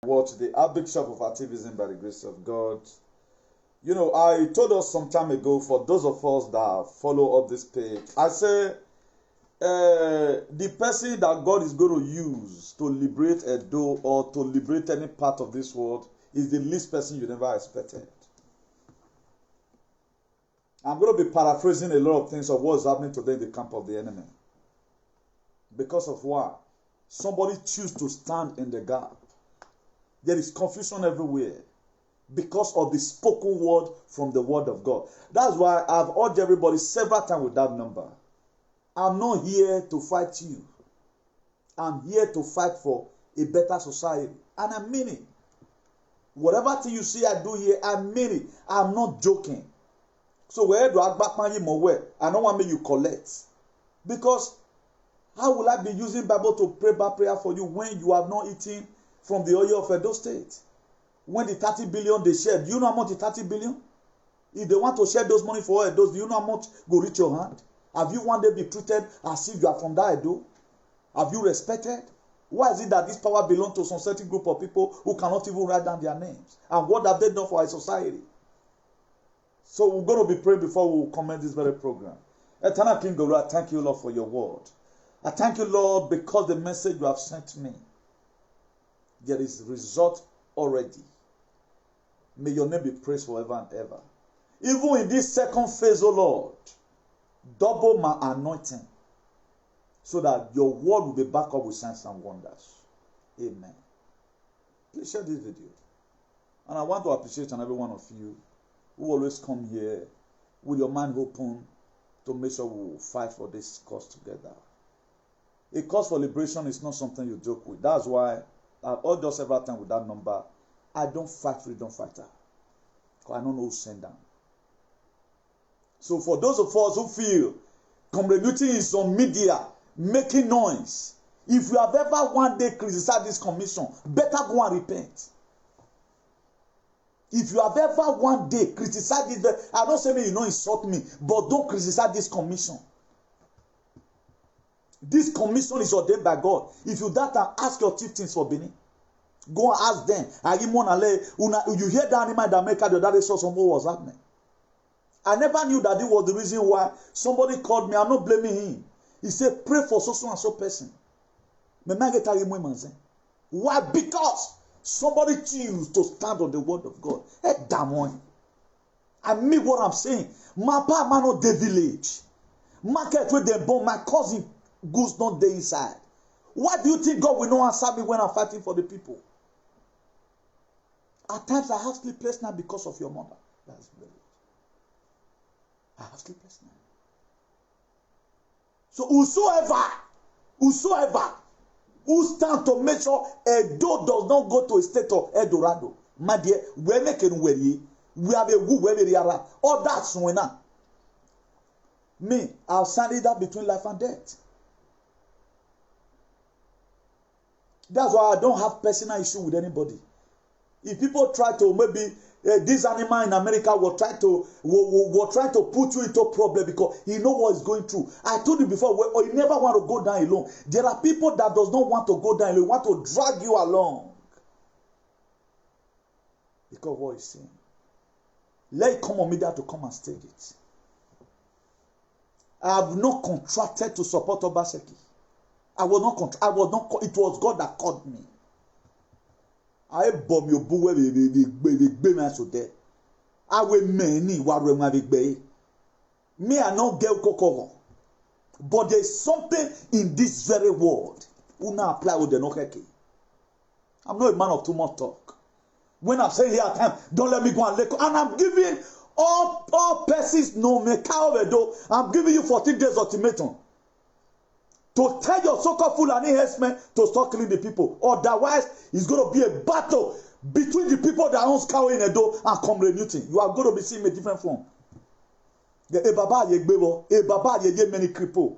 Watch the Archbishop of Activism by the grace of God. You know, I told us some time ago, for those of us that follow up this page, I say the person that God is going to use to liberate Edo or to liberate any part of this world is the least person you never expected. I'm going to be paraphrasing a lot of things of what is happening today in the camp of the enemy. Because of what? Somebody choose to stand in the gap. There is confusion everywhere because of the spoken word from the word of God. That's why I've urged everybody several times with that number. I'm not here to fight you. I'm here to fight for a better society. And I mean it. Whatever thing you see I do here, I mean it. I'm not joking. So where do I back my more? I don't want me you collect. Because how will I be using Bible to pray back prayer for you when you have not eaten from the oil of Edo State? When the 30 billion they shared, do you know how much the 30 billion? If they want to share those money for Edo, do you know how much go reach your hand? Have you one day been treated as if you are from that Edo? Have you respected? Why is it that this power belongs to some certain group of people who cannot even write down their names? And what have they done for our society? So we're going to be praying before we comment this very program. Eternal King God, I thank you, Lord, for your word. I thank you, Lord, because the message you have sent me, there is result already. May your name be praised forever and ever. Even in this second phase, O Lord, double my anointing so that your word will be backed up with signs and wonders. Amen. Please share this video. And I want to appreciate each and every one of you who always come here with your mind open to make sure we will fight for this cause together. A cause for liberation is not something you joke with. That's why I've urged us several times with that number. I don't fight freedom fighter. Because I don't know who send them. So for those of us who feel community is on media making noise, if you have ever one day criticized this commission, better go and repent. If you have ever one day criticized this, I don't say me you know insult me, but don't criticize this commission. This commission is ordained by God. If you that and ask your chieftains for Benin, go and ask them. You hear that animal in America the other day saw some what was happening. I never knew that this was the reason why somebody called me. I'm not blaming him. He said, pray for so and so person. Why? Because somebody choose to stand on the word of God. I mean what I'm saying. My pa man not the village. Market with them born. My cousin goose not there inside. Why do you think God will not answer me when I'm fighting for the people? At times I have sleepless night because of your mother. That's very. I have sleepless night. So whosoever who stand to make sure Edo does not go to a state of Eldorado, my dear, we have a good way. All that's when me, I'll stand it up between life and death. That's why I don't have personal issue with anybody. If people try to maybe this animal in America will try to put you into problem because he know what is going through. I told you before, you never want to go down alone. There are people that does not want to go down alone, want to drag you along. Because what he's saying. Let it come on me there to come and stage it. I have not contracted to support Obaseki. It was God that called me. I bomb your boo be man so there. I will many what me I not get kokoro. But there's something in this very world who now apply with the nokeke. I'm not a man of too much talk. When I'm saying here at time, don't let me go and let go. And I'm giving all persons no me cow. I'm giving you 14 days ultimatum. To tell your so-called Fulani herdsmen to start killing the people. Otherwise, it's going to be a battle between the people that owns cow in Edo and commuting. You are going to be seeing a different form. The Baba ye Baba ye many cripple.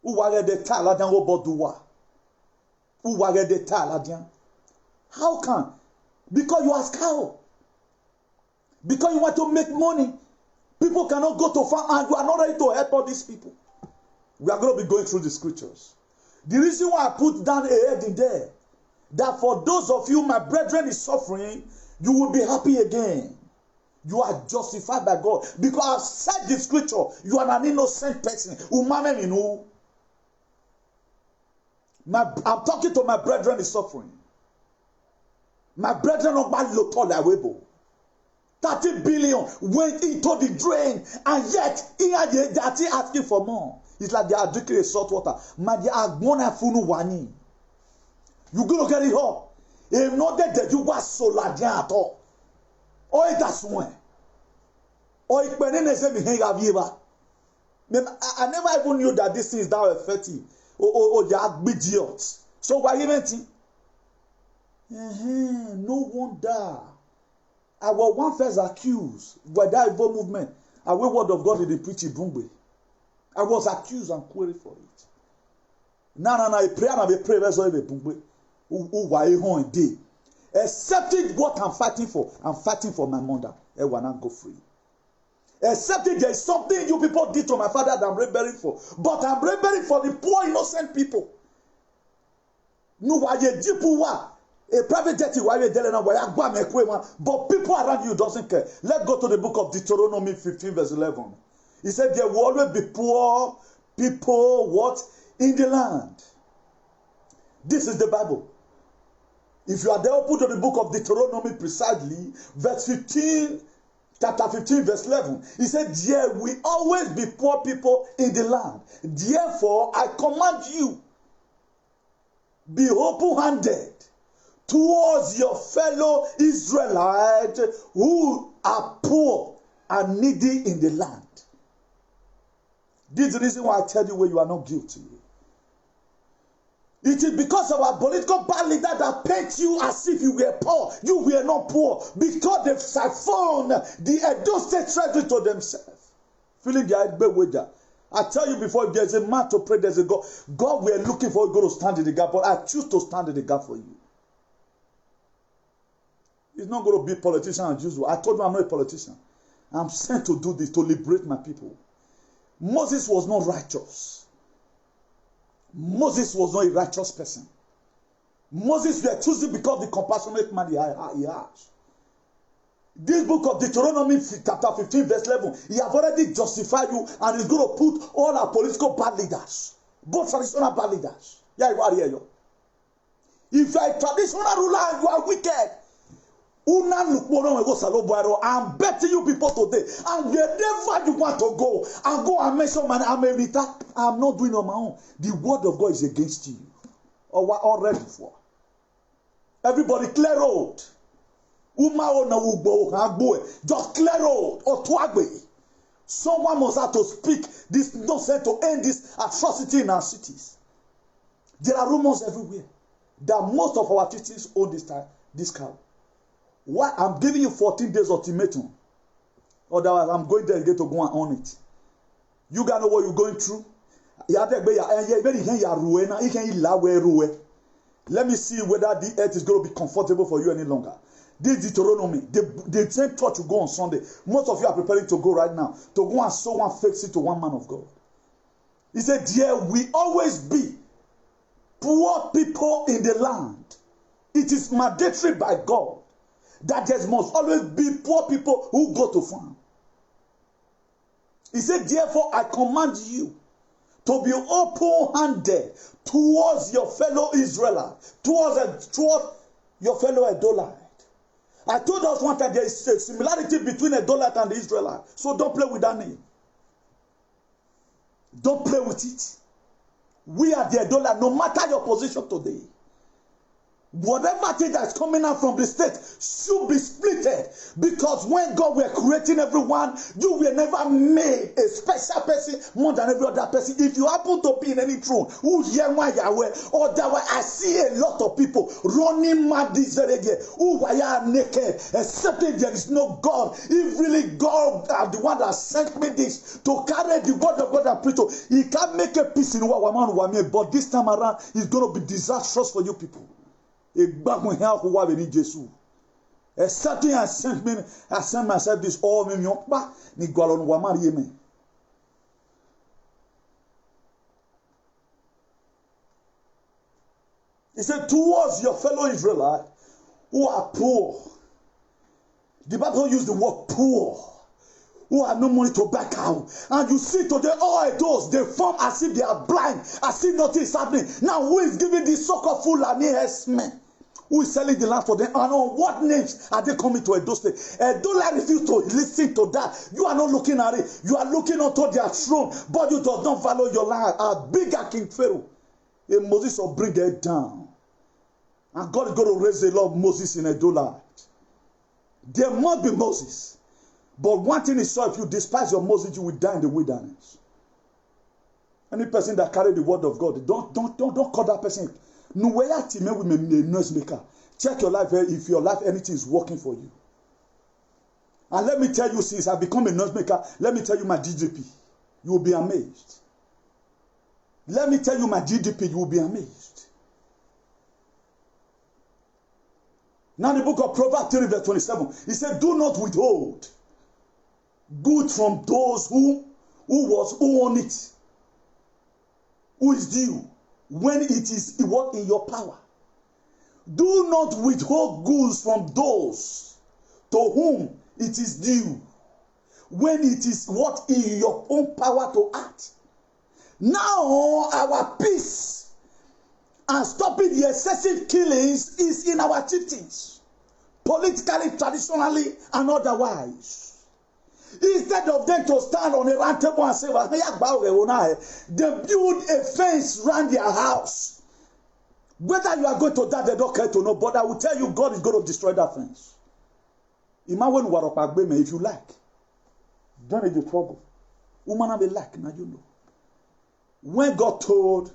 Who are the Taladian Obodua? Who are the Taladian? How can? Because you ask how? Because you want to make money. People cannot go to farm and you are not ready to help all these people. We are going to be going through the scriptures. The reason why I put down a head in there that for those of you, my brethren, is suffering, you will be happy again. You are justified by God. Because I've said the scripture, you are an innocent person. I'm talking to my brethren is suffering. My brethren of my local level. 30 billion went into the drain, and yet they are still asking for more. It's like they are drinking salt water. You're going to get it all. If not that you was so large at all. Or that's one. Or it I never even knew that this thing is that effective. They are idiots. So why even think? No wonder. I was one first accused by that evil movement. I will word of God in the preaching Bungwe. I was accused and queried for it. I pray and I pray that's all the Bungwe. Accepting what I'm fighting for my mother. I will not go free. Excepting there is something you people did to my father that I'm rebelling for. But I'm rebelling for the poor innocent people. No, why you a private jet, but people around you doesn't care. Let's go to the book of Deuteronomy 15 verse 11. He said there will always be poor people what? In the land. This is the Bible. If you are there, open to the book of Deuteronomy precisely, verse 15, chapter 15 verse 11. He said there will always be poor people in the land. Therefore, I command you, be open-handed towards your fellow Israelites who are poor and needy in the land. This is the reason why I tell you where you are not guilty. It is because of our political bad leader that paint you as if you were poor. You were not poor because they've siphoned the Edo State treasury to themselves. Feeling the big wager. I tell you before, if there's a man to pray, there's a God. God, we are looking for you going to stand in the gap, but I choose to stand in the gap for you. It's not going to be politician as usual. I told you I'm not a politician. I'm sent to do this, to liberate my people. Moses was not righteous. Moses was not a righteous person. Moses was choosing because of the compassionate man he has. This book of Deuteronomy chapter 15 verse 11, he have already justified you and he's going to put all our political bad leaders, both traditional bad leaders. Yeah, you are here. If you are a traditional ruler and you are wicked, I'm betting you people today, and wherever you want to go, and go and mention man, I'm not doing on my own. The word of God is against you. Or what already for? Everybody clear road. Just clear road or twagwe. Someone must have to speak this nonsense to end this atrocity in our cities. There are rumors everywhere that most of our teachings own this cow. Why? I'm giving you 14 days ultimatum. Otherwise, I'm going there again to go and own it. You guys know what you're going through. Let me see whether the earth is going to be comfortable for you any longer. This Deuteronomy, the same church you go on Sunday. Most of you are preparing to go right now to go and sow one fake seed to one man of God. He said, there will always be poor people in the land. It is mandatory by God that there must always be poor people who go to farm. He said, therefore, I command you to be open-handed towards your fellow Israelites, towards your fellow Idolite. I told us one time there is a similarity between Idolite and the Israelite. So don't play with that name. Don't play with it. We are the Idolite, no matter your position today. Whatever thing that is coming out from the state should be splitted, because when God were creating everyone, you were never made a special person more than every other person. If you happen to be in any throne, who hear why Yahweh, or that way, I see a lot of people running mad this very day, who are naked, except if there is no God. If really God are the one that sent me this to carry the word of God and preach to, he can make a peace in what one, but this time around, it's going to be disastrous for you people. Except I sent myself this all me ni gwalon wa mariye me. He said, towards your fellow Israelite who are poor. The Bible used the word poor. Who have no money to back out. And you see today, all those, they form as if they are blind, as if nothing is happening. Now, who is giving this so-called Fulani herdsmen? Who is selling the land for them? And on what names are they coming to Edo State? Don't let refuse to listen to that. You are not looking at it. You are looking onto their throne, but you do not value your land. A bigger King Pharaoh. And Moses will bring it down. And God is going to raise the Lord Moses in Edo land. There must be Moses. But one thing is sure, if you despise your Moses, you will die in the wilderness. Any person that carry the word of God, don't call that person. Check your life if your life anything is working for you. And let me tell you, since I become a noise maker, let me tell you my GDP. You will be amazed. Let me tell you my GDP, you will be amazed. Now the book of Proverbs 3 verse 27, he said, do not withhold good from those who own it, who is due, when it is what in your power. Do not withhold goods from those to whom it is due, when it is what in your own power to act. Now our peace and stopping the excessive killings is in our chieftains, politically, traditionally, and otherwise. Instead of them to stand on a round table and say, they build a fence around their house. Whether you are going to die, they don't care to know. But I will tell you, God is going to destroy that fence. Imagine if you like. Don't need the trouble. Woman be like, now you know. When God told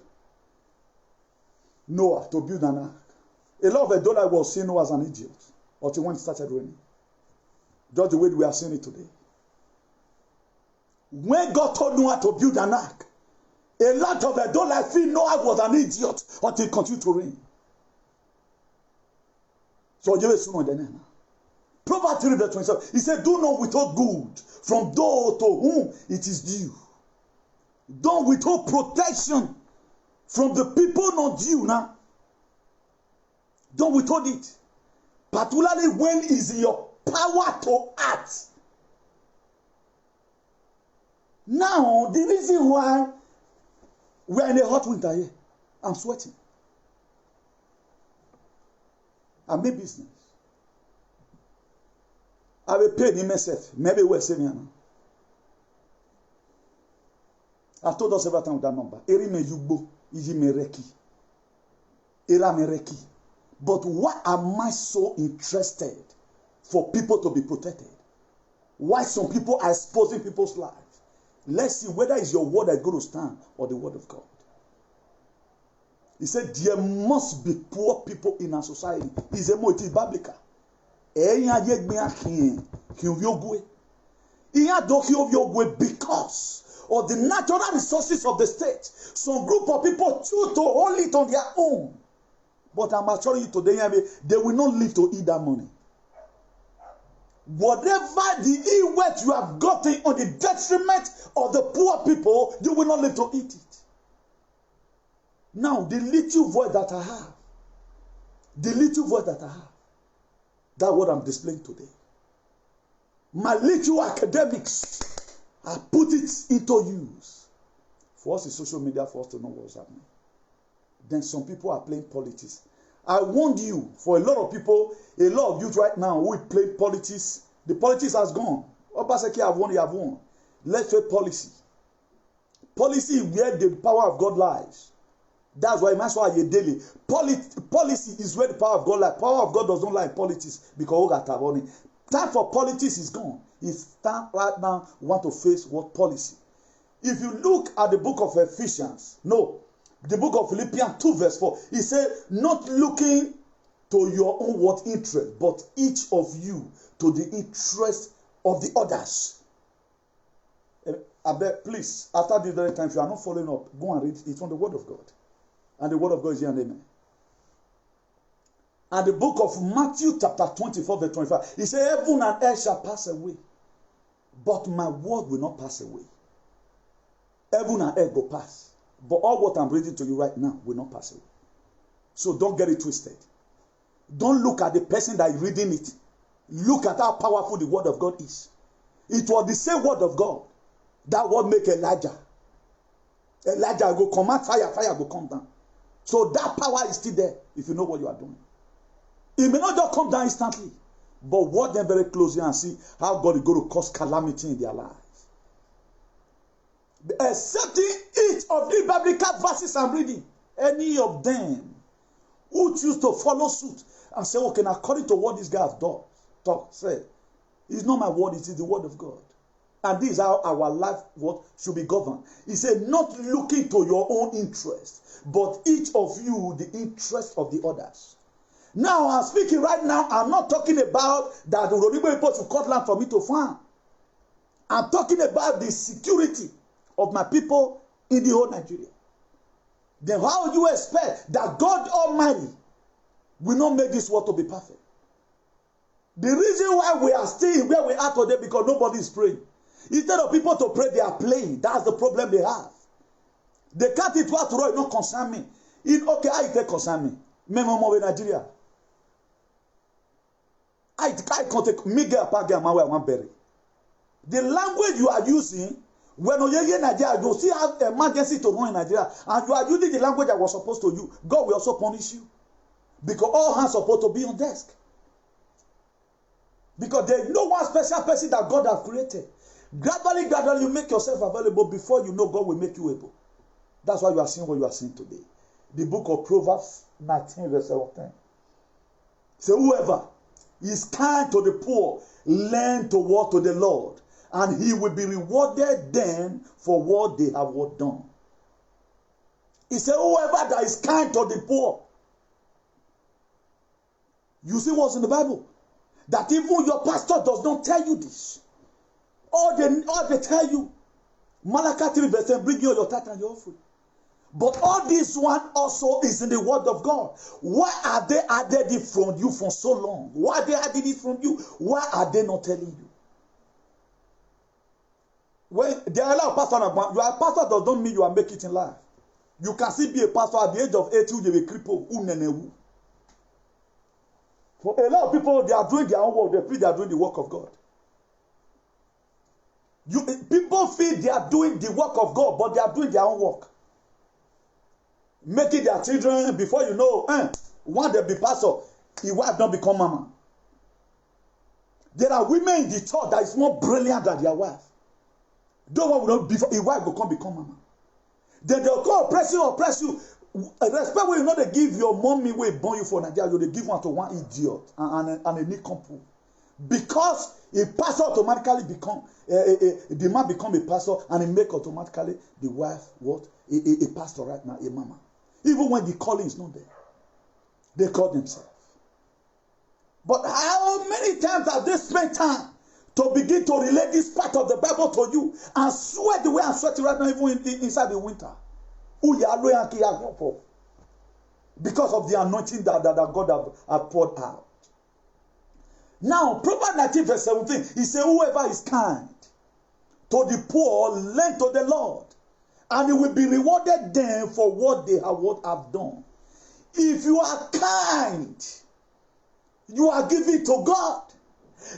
Noah to build an ark, a lot of the dollar was seeing Noah as an idiot until when it started raining. Just the way we are seeing it today. When God told Noah to build an ark, a lot of the dollar feel Noah was an idiot until it continued to rain. So you will soon on the name. Proverbs 3 verse 27. He said, do not withhold good from those to whom it is due. Don't withhold protection from the people not due now. Don't withhold it. Particularly when it is in your power to act. Now, the reason why we are in a hot winter here, I'm sweating. I make business. I will pay in myself. Maybe we're saving now. I've told us several times with that number. Eri me yugbo, iji me reki. Era me reki. But why am I so interested for people to be protected? Why some people are exposing people's lives? Let's see whether it's your word that's going to stand or the word of God. He said, there must be poor people in our society. It's a motive biblical. Because of the natural resources of the state. Some group of people choose to hold it on their own. But I'm assuring you today, they will not live to eat that money. Whatever the ill you have gotten on the detriment of the poor people, you will not live to eat it. Now, the little voice that I have, that's what I'm displaying today. My little academics, I put it into use. For us in social media, for us to know what's happening. Then some people are playing politics. I warned you, for a lot of people, a lot of youth right now who play politics, the politics has gone. Obaseki have won, you have won. Let's say policy. Policy is where the power of God lies. That's why you daily. Policy is where the power of God lies. Power of God does not lie in politics because time for politics is gone. It's time right now we want to face what policy. If you look at the book of Ephesians, the book of Philippians 2 verse 4, he said, not looking to your own what interest, but each of you to the interest of the others. I beg, please, after this very time, if you are not following up, go and read it from the word of God. And the word of God is here and amen. And the book of Matthew chapter 24 verse 25, he said, heaven and earth shall pass away, but my word will not pass away. Heaven and earth will pass. But all what I'm reading to you right now will not pass away. So don't get it twisted. Don't look at the person that is reading it. Look at how powerful the word of God is. It was the same word of God that would make Elijah. Elijah go command fire, fire go come down. So that power is still there if you know what you are doing. It may not just come down instantly, but watch them very closely and see how God is going to cause calamity in their lives. Accepting each of the biblical verses I'm reading, any of them who choose to follow suit and say, okay, now according to what this guy has done, said, it's not my word, it is the word of God. And this is how our life should be governed. He said, not looking to your own interest, but each of you the interest of the others. Now, I'm speaking right now, I'm not talking about that the Urodibo people should cut land for me to farm. I'm talking about the security of my people in the whole Nigeria. Then how would you expect that God Almighty will not make this world to be perfect? The reason why we are still where we are today because nobody is praying. Instead of people to pray, they are playing. That's the problem they have. They can't eat what to roll, it not concern me. Okay, how it concern me? Memo in Nigeria. I can't take Miguel Apage and Mawe one berry. The language you are using, when you are in Nigeria, you still have emergency to run in Nigeria, and you are using the language I was supposed to use. God will also punish you. Because all hands are supposed to be on desk. Because there is no one special person that God has created. Gradually, you make yourself available before you know God will make you able. That's why you are seeing what you are seeing today. The book of Proverbs 19 verse 17. So whoever is kind to the poor, lend toward to the Lord, and he will be rewarded then for what they have done. He said, whoever that is kind to the poor. You see what's in the Bible? That even your pastor does not tell you this. All they tell you, Malachi 3 verse 10, bring you your tithe and your offering. But all this one also is in the word of God. Why are they added it from you for so long? Why are they adding it from you? Why are they not telling you? When there are a lot of pastors, you are a pastor does not mean you are making it in life. You can still be a pastor at the age of 80, you will be crippled. For a lot of people, they are doing their own work. They feel they are doing the work of God. People feel they are doing the work of God, but they are doing their own work. Making their children, before you know, one they be pastor, his wife don't become mama. There are women in the church that is more brilliant than their wife. Don't want to before his wife will become mama. Then they'll go oppress you. Respect when you know they give your mommy way born you for Nigeria, they give one to one idiot and a nincompoop. Because a pastor automatically become the man become a pastor, and he make automatically the wife a pastor right now, a mama. Even when the calling is not there, they call themselves. But how many times have they spent time to begin to relate this part of the Bible to you and sweat the way I'm sweating right now, even inside the winter? Because of the anointing that God have poured out. Now, Proverbs 19 verse 17, he said, whoever is kind to the poor, lend to the Lord, and he will be rewarded then for what they have done. If you are kind, you are giving to God.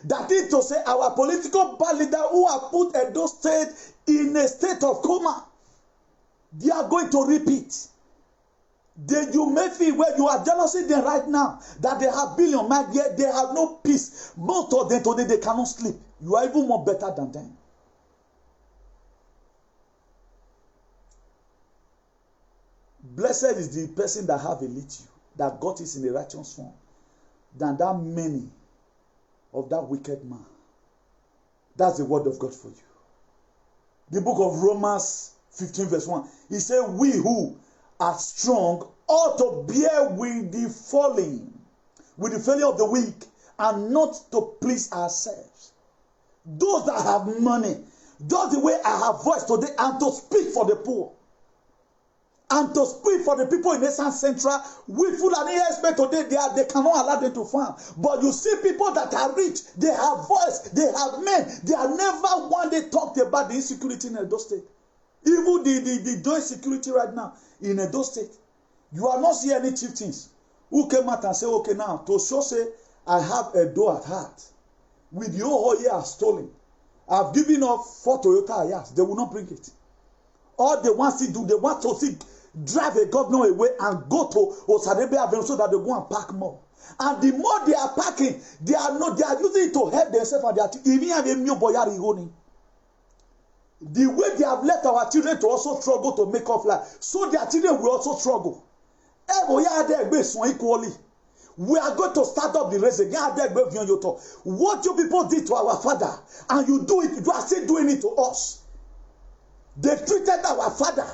That is to say, our political leader who have put Edo State in a state of coma, they are going to repeat. You may feel where you are jealousy them right now that they have billion, yet they have no peace. Most of them today they cannot sleep. You are even more better than them. Blessed is the person that have a little, that God is in a righteous form, than that many of that wicked man. That's the word of God for you. The book of Romans 15 verse 1. He said, we who are strong ought to bear with the falling, with the failure of the weak, and not to please ourselves. Those that have money, that's the way I have voice today, and to speak for the poor. And to speak for the people in Eastern Central, we Fulani expect today they cannot allow them to farm. But you see people that are rich, they have voice, they have men, they are never one day talked about the insecurity in Edo State. Even the joint security right now in Edo State, you are not seeing any chieftains who came out and said, okay, now, to show say, I have a door at heart. With the whole year I've stolen. I've given up 4 Toyota Ayas. They will not bring it. All they want to do, they want to see, drive a governor away and go to Osadebe Avenue so that they go and park more. And the more they are parking, they are using it to help themselves and their even have a new boyari running. The way they have left our children to also struggle to make up life, so their children will also struggle. Equally. We are going to start up the race again. What you people did to our father, and you do it, you are still doing it to us. They treated our father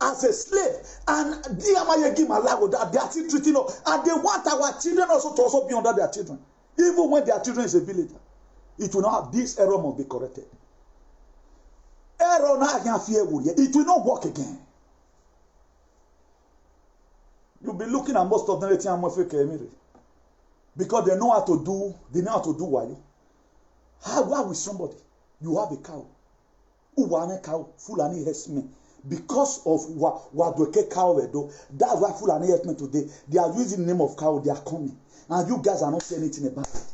as a slave, and they are still treating us, and they want our children also to also be under their children. Even when their children is a villager, it will not have, this error must be corrected. Error now can fear, it will not work again. You'll be looking at most of them because they know how to do, why. How will somebody, you have a cow, Fulani herdsmen, because of what the cow do, that's why Fulani herdsmen today, they are using the name of cow, they are coming, and you guys are not saying anything about it.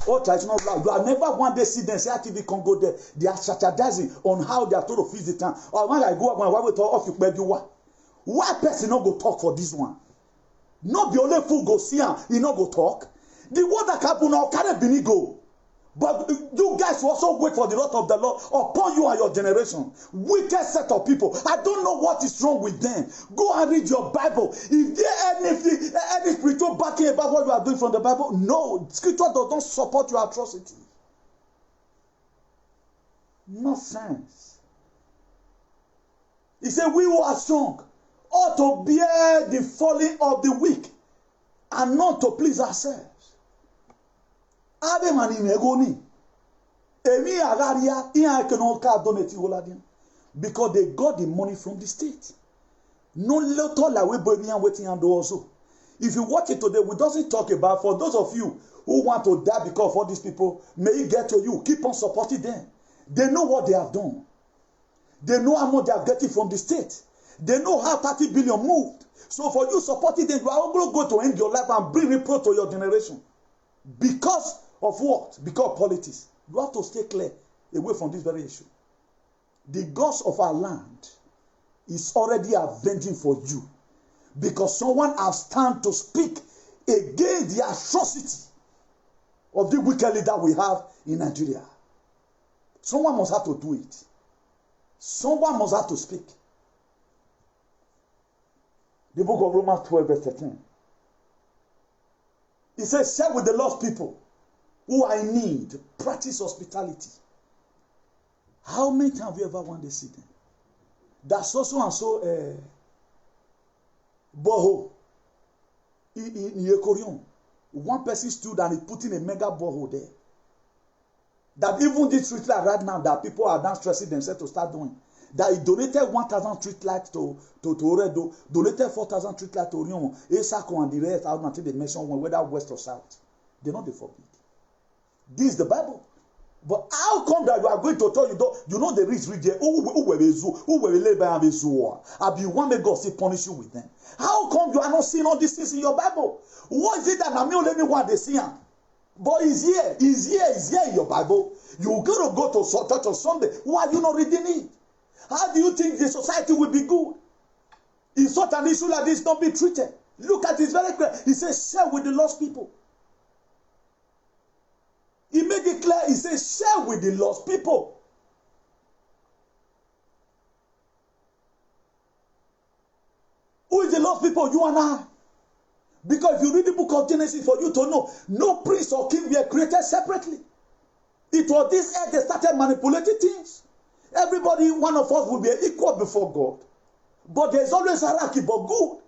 All traditional blood, you have never one day see them say TV can go there, they are strategizing on how they are told to feed the town. Or when I go up, why we talk off you baby what? Why person not go talk for this one? Not the only fool go see him, he not go talk. The word that happen now can't be go. But you guys will also wait for the wrath of the Lord upon you and your generation. Wicked set of people. I don't know what is wrong with them. Go and read your Bible. Is there any spiritual backing about what you are doing from the Bible? No. Scripture does not support your atrocity. Nonsense. He said, we who are strong ought to bear the falling of the weak and not to please ourselves. Because they got the money from the state. No little like we waiting and also. If you watch it today, we doesn't talk about, for those of you who want to die because of all these people, may it get to you. Keep on supporting them. They know what they have done. They know how much they are getting from the state. They know how 30 billion moved. So for you supporting them, you are going to go to end your life and bring reproach to your generation. Because of what? Because of politics. You have to stay clear away from this very issue. The gods of our land is already avenging for you. Because someone has stand to speak against the atrocity of the wicked leader we have in Nigeria. Someone must have to do it. Someone must have to speak. The book of Romans 12 verse 13. It says, share with the lost people who are in need. Practice hospitality. How many times have you ever wanted to see them? That's so and so borehole in Yekorion. One person stood and he put in a mega borehole there. That even this street light right now, that people are now stressing themselves to start doing. That he donated 1,000 street lights to Oredo, donated 4,000 street lights to Orion, Esako and the rest, I don't know until they mention one, whether west or south. They know they forbid. This is the Bible. But how come that you are going to tell you know the rich there? Who will labor and be zoo? Abi you want me God say punish you with them? How come you are not seeing all these things in your Bible? What is it that I'm only one they see? But he's here in your Bible. You gotta go to church on Sunday. Why are you not reading it? How do you think the society will be good? In such an issue like this, don't be treated. Look at it very clear. He says, share with the lost people. He made it clear. He says, share with the lost people. Who is the lost people? You and I. Because if you read the book of Genesis, for you to know, no prince or king were created separately. It was this earth they started manipulating things. Everybody, one of us will be equal before God. But there's always a hierarchy, but good.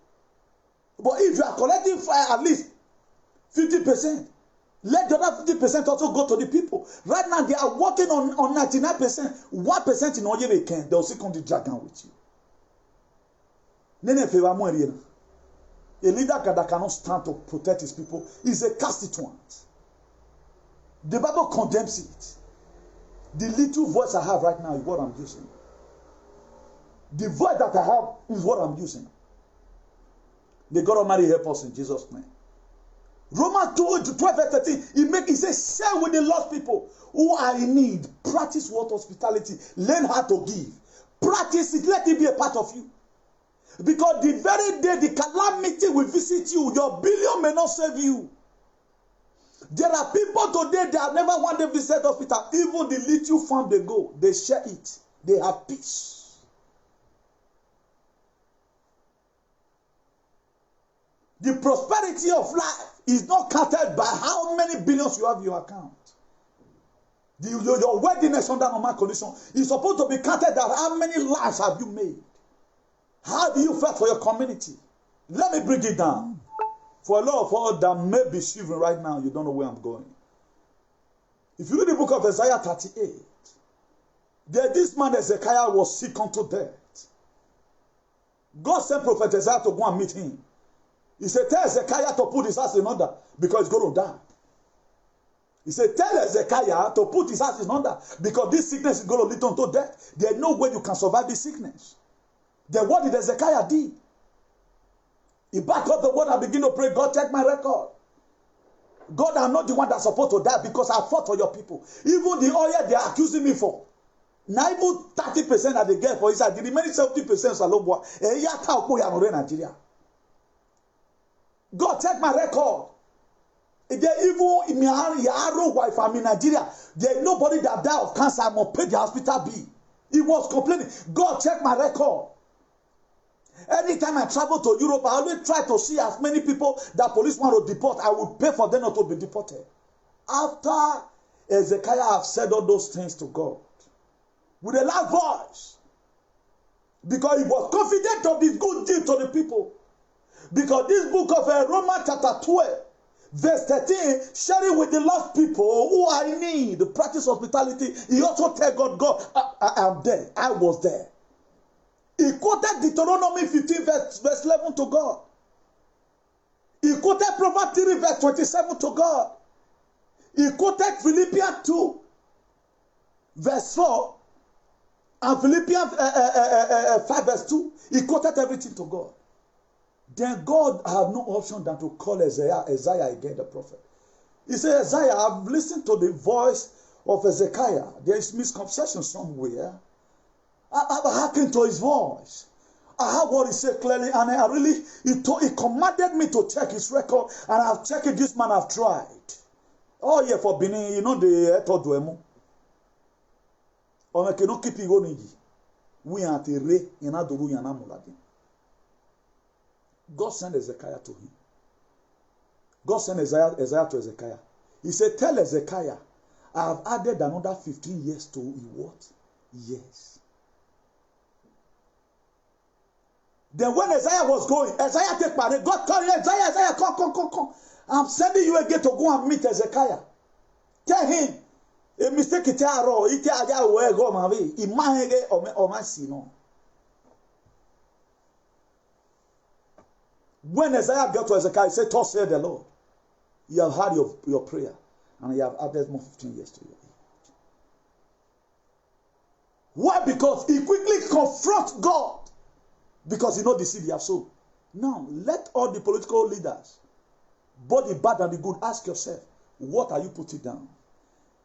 But if you are collecting at least 50%, let the other 50% also go to the people. Right now, they are working on 99%. 1% in all they can, they'll still come to dragon with you. A leader that cannot stand to protect his people is a constituent. The Bible condemns it. The little voice I have right now is what I'm using. The voice that I have is what I'm using. May God Almighty help us in Jesus' name. Romans 12 verse 13, he says, share with the lost people who are in need. Practice what? Hospitality. Learn how to give. Practice it. Let it be a part of you. Because the very day the calamity will visit you, your billion may not save you. There are people today that have never wanted to visit hospital. Even the little farm they go, they share it. They have peace. The prosperity of life is not counted by how many billions you have in your account. Your worthiness under normal condition is supposed to be counted that how many lives have you made? How do you fight for your community? Let me break it down. For a lot of all that may be shivering right now, you don't know where I'm going. If you read the book of Isaiah 38, this man Hezekiah was sick unto death. God sent Prophet Isaiah to go and meet him. He said, tell Hezekiah to put his house in order because he's going to die. He said, tell Hezekiah to put his house in order because this sickness is going to lead unto death. There's no way you can survive this sickness. Then what did Hezekiah do? He backed up the word and began to pray, God, check my record. God, I'm not the one that's supposed to die because I fought for your people. Even the oil they are accusing me for. Now even 30% that they get for Israel, the remaining 70% are low. Nigeria. God, check my record. If evil in my wife, I'm in Nigeria. There's nobody that died of cancer. I'm going to pay the hospital bill. He was complaining. God, check my record. Anytime I travel to Europe, I always try to see as many people that police want to deport. I will pay for them not to be deported. After Hezekiah have said all those things to God, with a loud voice, because he was confident of this good deed to the people. Because this book of Romans chapter 12, verse 13, sharing with the lost people who are in need, the practice hospitality. He also tell God, I am there. I was there. He quoted Deuteronomy 15 verse 11 to God. He quoted Proverbs 3 verse 27 to God. He quoted Philippians 2 verse 4 and Philippians 5 verse 2. He quoted everything to God. Then God had no option than to call Isaiah again, the prophet. He said, Isaiah, I've listened to the voice of Hezekiah. There is misconception somewhere. I hearkened to his voice. I heard what he said clearly, and he commanded me to check his record, and I've checked it. This man I've tried. Oh yeah, for Benin, you know the Etoduemo. Or make no keep going. We are the re in Aduru Yanamuladi. God sent Hezekiah to him. God sent Isaiah to Hezekiah. He said, tell Hezekiah, I have added another 15 years to what? Yes. Then when Isaiah was going, Isaiah take part. God told him, Isaiah, come. I'm sending you again to go and meet Hezekiah. Tell him, a mistake it aro, it aja we go mavi, imahege o masino. When Isaiah got to Hezekiah, he said, thus said the Lord, you have heard your prayer, and you have added more 15 years to your age. Why? Because he quickly confronts God. Because he knows the seed he has sown. Now, let all the political leaders, both the bad and the good, ask yourself, what are you putting down?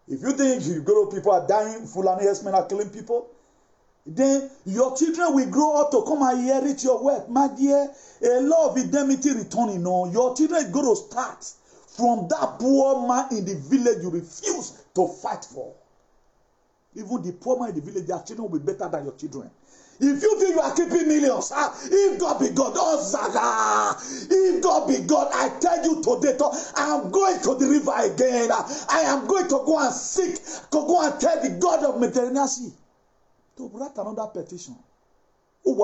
If you think you grow people are dying, Fulani men are killing people, then your children will grow up to come and inherit your wealth. My dear, a law of indemnity returning on. Your children is going to start from that poor man in the village you refuse to fight for. Even the poor man in the village, their children will be better than your children. If you think you are keeping millions, if God be God, oh Zaga, if God be God, I tell you today, I am going to the river again. I am going to go and seek, to go and tell the God of Mediterranean to write another petition. It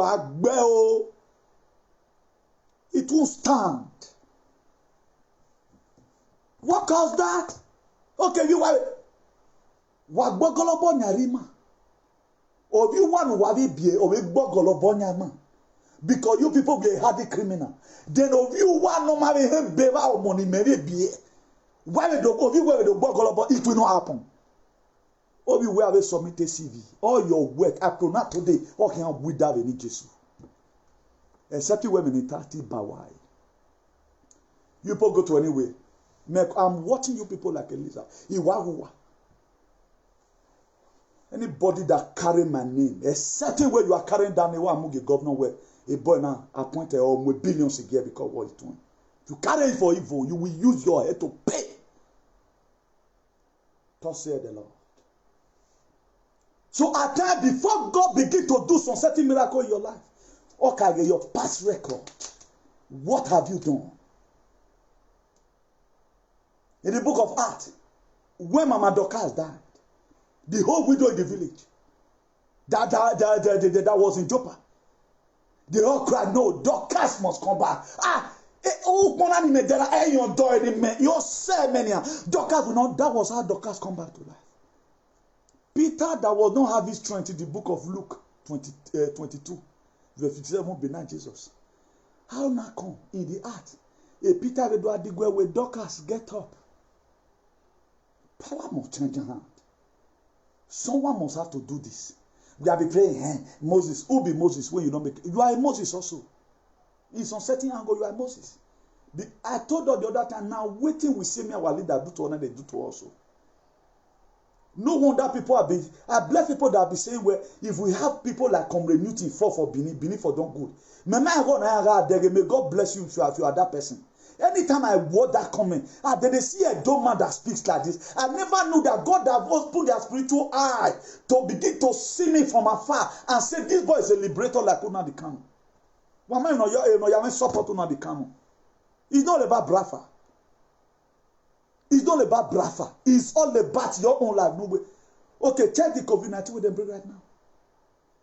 won't stand. What caused that? Okay, you are Wagbogolobo Nyarima. Or you want to be or Bogolobo because you people be hardy criminal. Then of you want no marry him beva or money maybe be. Why the of you where the Bogolobo it will not happen. Or you will submit a CV. All your work up to not today. Or can with that in Jesus. Except you women in 30 bawai. You people go to anywhere. I'm watching you people like a lizard. Anybody that carry my name, a certain way you are carrying down the one governor where a boy now appointed or with billions a year because what he's doing. If you carry it for evil, you will use your head to pay. Thus said the Lord. So at times before God begin to do some certain miracle in your life, okay, your past record, what have you done? In the book of Acts, when Mama Dorcas died, the whole widow in the village that was in Joppa, they all cried, no, Dorcas must come back. Dorcas will not. That was how Dorcas come back to life. Peter, that was not have his strength in the book of Luke 22, verse 57, behind Jesus. How now come in the act? Peter will do a dig where Dorcas get up. Power must change your hand. Someone must have to do this. We have been praying, Moses. Who be Moses when you don't make it? You are a Moses also. In some certain angle, you are Moses. I told you the other time, now waiting we see me our leader do to honor, they do to also. No wonder people have been, I bless people that have been saying, well, if we have people like Comrade Newton for Benin for don't good. May God bless you if you are that person. Anytime I word that comment, they see a dumb man that speaks like this. I never knew that God have opened their spiritual eye to begin to see me from afar and say, this boy is a liberator like Nnamdi Kanu. It's not about Brafa. It's not about Brafa. It's all about your own life. No way. Okay, check the COVID-19 with them bring right now.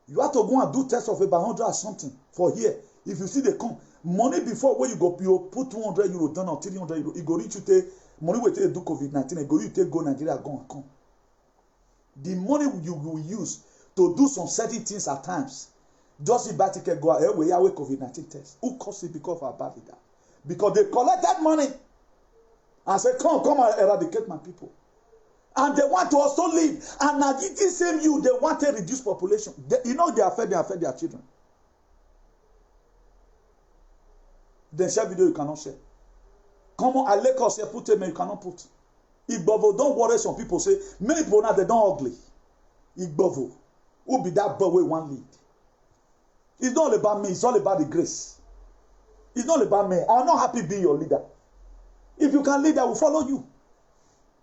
You have to go and do tests of about 100 or something for here. If you see they come, money before where you go, you put 200 euro down or 300 euro. You go reach you take money where you do COVID-19. You take go Nigeria go and come. The money you will use to do some certain things at times. Just if ticket go away COVID-19 test. Who caused it because of our bad leader? Because they collected money and said, come and eradicate my people. And they want to also live. And now this same you, they want to reduce population. They affect their children. Then share video you cannot share. Come on, I let us here put it, you cannot put. Igbovo, don't worry, some people say, many people now, they don't ugly. Igbovo, who be that boy with one lead? It's not about me, it's all about the grace. It's not about me. I'm not happy being your leader. If you can lead, I will follow you.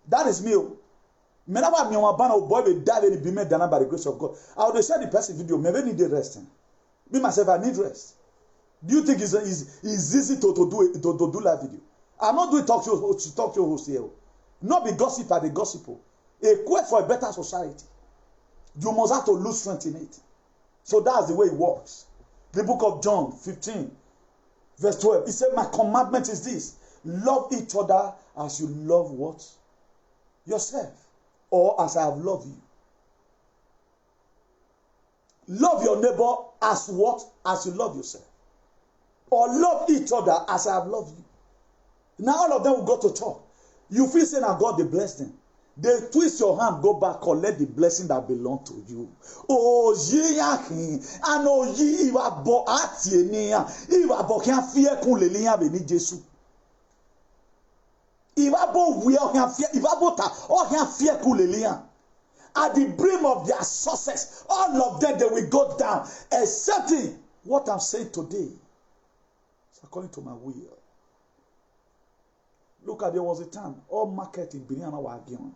That is me. Whenever me on banner boy will die and be made down by the grace of God. I will share the person video. Maybe need the rest. Me myself, I need rest. Do you think it's easy to do live video? I'm not doing talk show host here. Not be gossip at the gossip. A quest for a better society. You must have to lose strength in it. So that's the way it works. The book of John 15, verse 12. It said, my commandment is this. Love each other as you love what? Yourself. Or as I have loved you. Love your neighbor as what? As you love yourself. Or love each other as I have loved you. Now all of them will go to talk. You feel saying that God they bless them. They twist your hand, go back, collect the blessing that belong to you. Oh, and oh, ye iwa bo atienia, iwa bo can fear kun lelia beni Jesu. Iwa bo we can fear, iwa bo ta, oh can fear kun lelia. At the brim of their success, all of them they will go down, excepting what I'm saying today. It's according to my will. Look at, there was a time all market in Biniana were again.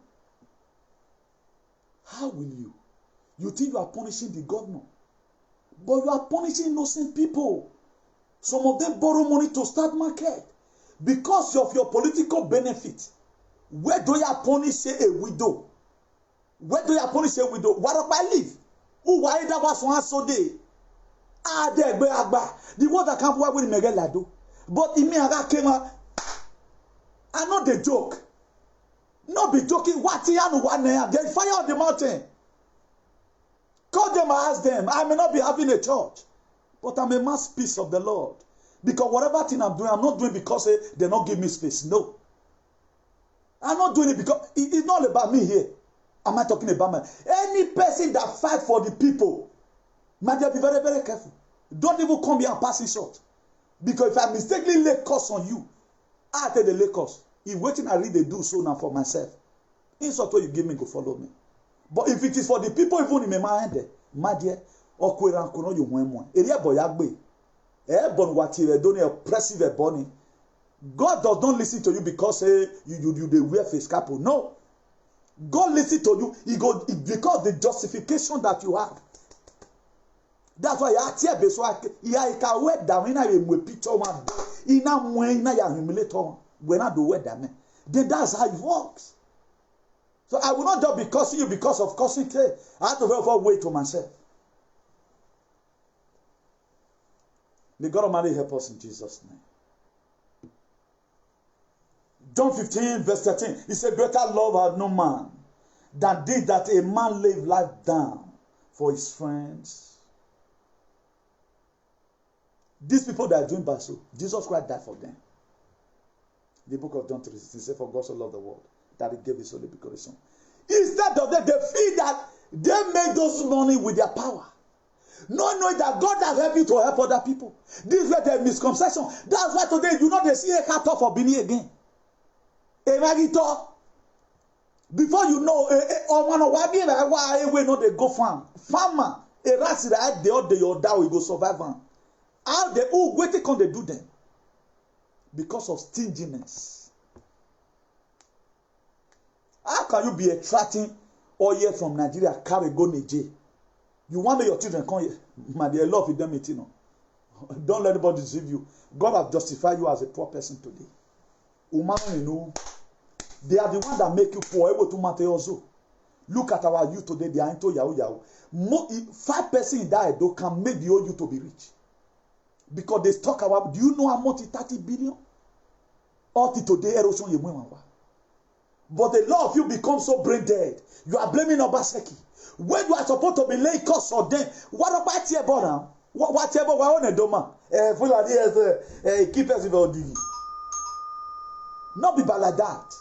How will you? You think you are punishing the governor, but you are punishing innocent people. Some of them borrow money to start market because of your political benefit. Where do you punish a widow? Where do you punish a widow? What do I live? Who why that was one so day? The water can't work with Miguel Lado. But in me, I came out. I know the joke. Not be joking. What they fire on the mountain. Call them and ask them. I may not be having a church, but I'm a mouthpiece of the Lord. Because whatever thing I'm doing, I'm not doing because they don't give me space. No. I'm not doing it because it's not about me here. Am I talking about me? Any person that fight for the people, might be very, very careful. Don't even come here and pass it short. Because if I mistakenly lay curse on you, I take the Lagos. If waiting I read they do so now for myself. Insult what you give me go follow me. But if it is for the people even in my mind, my dear, or kwera kono you wemo. Area boy agbe. Bon wati we don't oppressive a bonny. God does not listen to you because you they wear face cap. No. God listen to you. Because the justification that you have. That's why I tell you, so I can wear down in a picture one. In a way, in a humiliator. When I do wear them, then that's how it works. So I will not just be cursing you because of cursing clay. I have to therefore wait to myself. May God Almighty help us in Jesus' name. John 15, verse 13. He said, greater love had no man than this, that a man lay life down for his friends. These people that are doing bad, so Jesus Christ died for them. The book of John 3:16 says, for God so loved the world that he gave his only begotten son. Instead of that, they feel that they made those money with their power. Not knowing that God has helped you to help other people. This is where the misconception. That's why today you know they see a cat off for Bini again. A magito. Before you know, or one of why we know they go farm. Farmer, a ras right the other your down will go survive. How they wait they can they do them? Because of stinginess. How can you be attracting oil from Nigeria, carry go Niger? You want your children come here, my dear, love with them, you know. Don't let anybody deceive you. God has justified you as a poor person today. Woman, you know, they are the ones that make you poor, able to matter also. Look at our youth today, they are into yahoo. 5% in that though can make the old youth to be rich. Because they talk about, do you know how much is 30 billion? Or today, erosion you win. But a lot of you become so brain dead. You are blaming Obaseki. When you are supposed to be laying costs on them, what about your brother? What about what on a doma? Full of this, keep us about DV. Not be bad like that.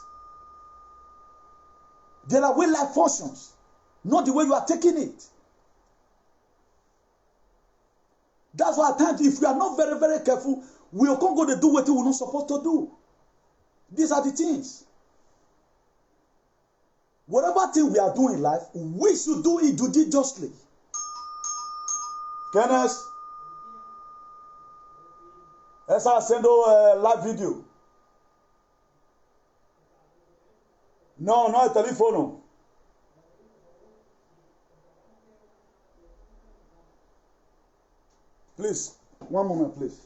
There are way life functions, not the way you are taking it. That's why at times, if we are not very, very careful, we will go to do what we are not supposed to do. These are the things. Whatever thing we are doing in life, we should do it judiciously. Kenneth, essa sendo live video. No, no é telefone. Please, one moment, please.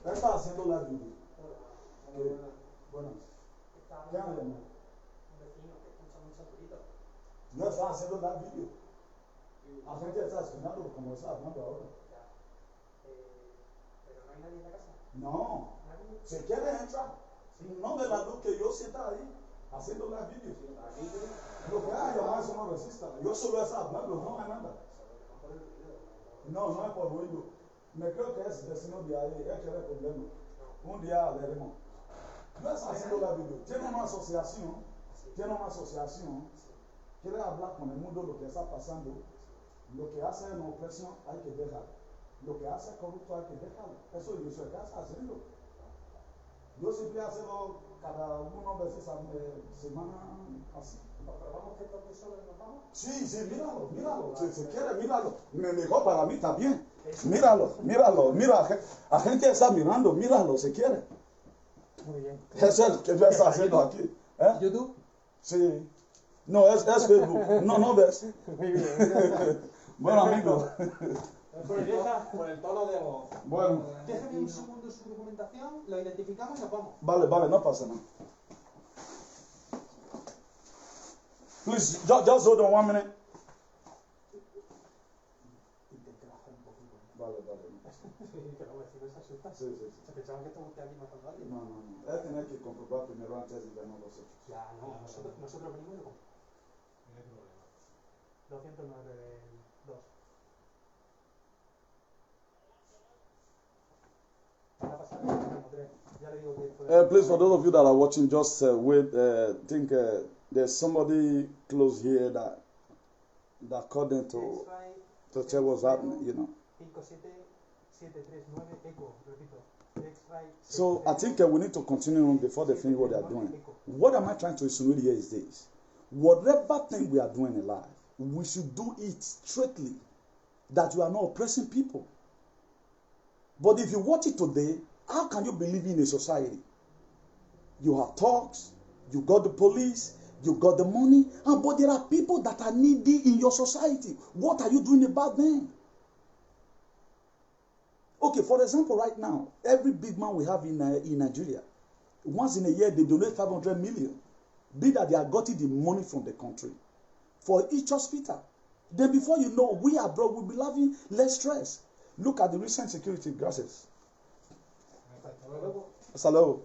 Essa sendo live video. Okay. Buenas. ¿Qué hablan? Un vecino que escucha mucho ruido. No está haciendo la video. La gente está escuchando como está hablando ahora. Pero no hay nadie en la casa. No. Si quieres entrar, no de la luz que yo sienta ahí haciendo la video. Lo que hay, además eso no resista. Yo solo está hablando, no hay nada. No, no es por ruido. Me creo que es vecino de ahí, es que hay problema. Un día hablaremos. No está haciendo la video. Tiene una asociación quiere hablar con el mundo lo que está pasando. Lo que hace en opresión hay que dejar. Lo que hace corrupto hay que dejarlo. Eso es lo que está haciendo. Yo siempre hago cada uno veces a semana así. ¿Probamos que toque solo nos vamos? Sí, míralo. Si quiere, míralo. Mejor para mí también. Míralo. Mira, la gente está mirando, míralo si quiere. Muy bien. Eso es lo que me está haciendo aquí. ¿YouTube? Sí. No, es Facebook. No ves. Muy bien. Bueno, amigo. Por el tono de voz. Bueno. Déjame un segundo su documentación, lo identificamos y nos vamos. Vale, no pasa nada. Please, just hold on 1 minute. Vale. Pero si no se asusta. Sí. Se pensaban que estamos aquí matando a alguien. No. Él tiene que comprobar primero antes de vernos los hechos. Ya, no, nosotros venimos y lo compramos. No hay problema. 209 2. Please, for those of you that are watching, just wait. Think there's somebody close here that called in to tell what's happening, you know. 57739 eco, repito. So I think we need to continue on before they finish what they are doing. What am I trying to insinuate here is this. Whatever thing we are doing in life, we should do it straightly, that you are not oppressing people. But if you watch it today, how can you believe in a society? You have talks, you got the police, you got the money, but there are people that are needy in your society. What are you doing about them? Okay, for example, right now, every big man we have in Nigeria, once in a year, they donate 500 million. Be that they are getting the money from the country for each hospital. Then before you know, we abroad will be having less stress. Look at the recent security crisis. Hello.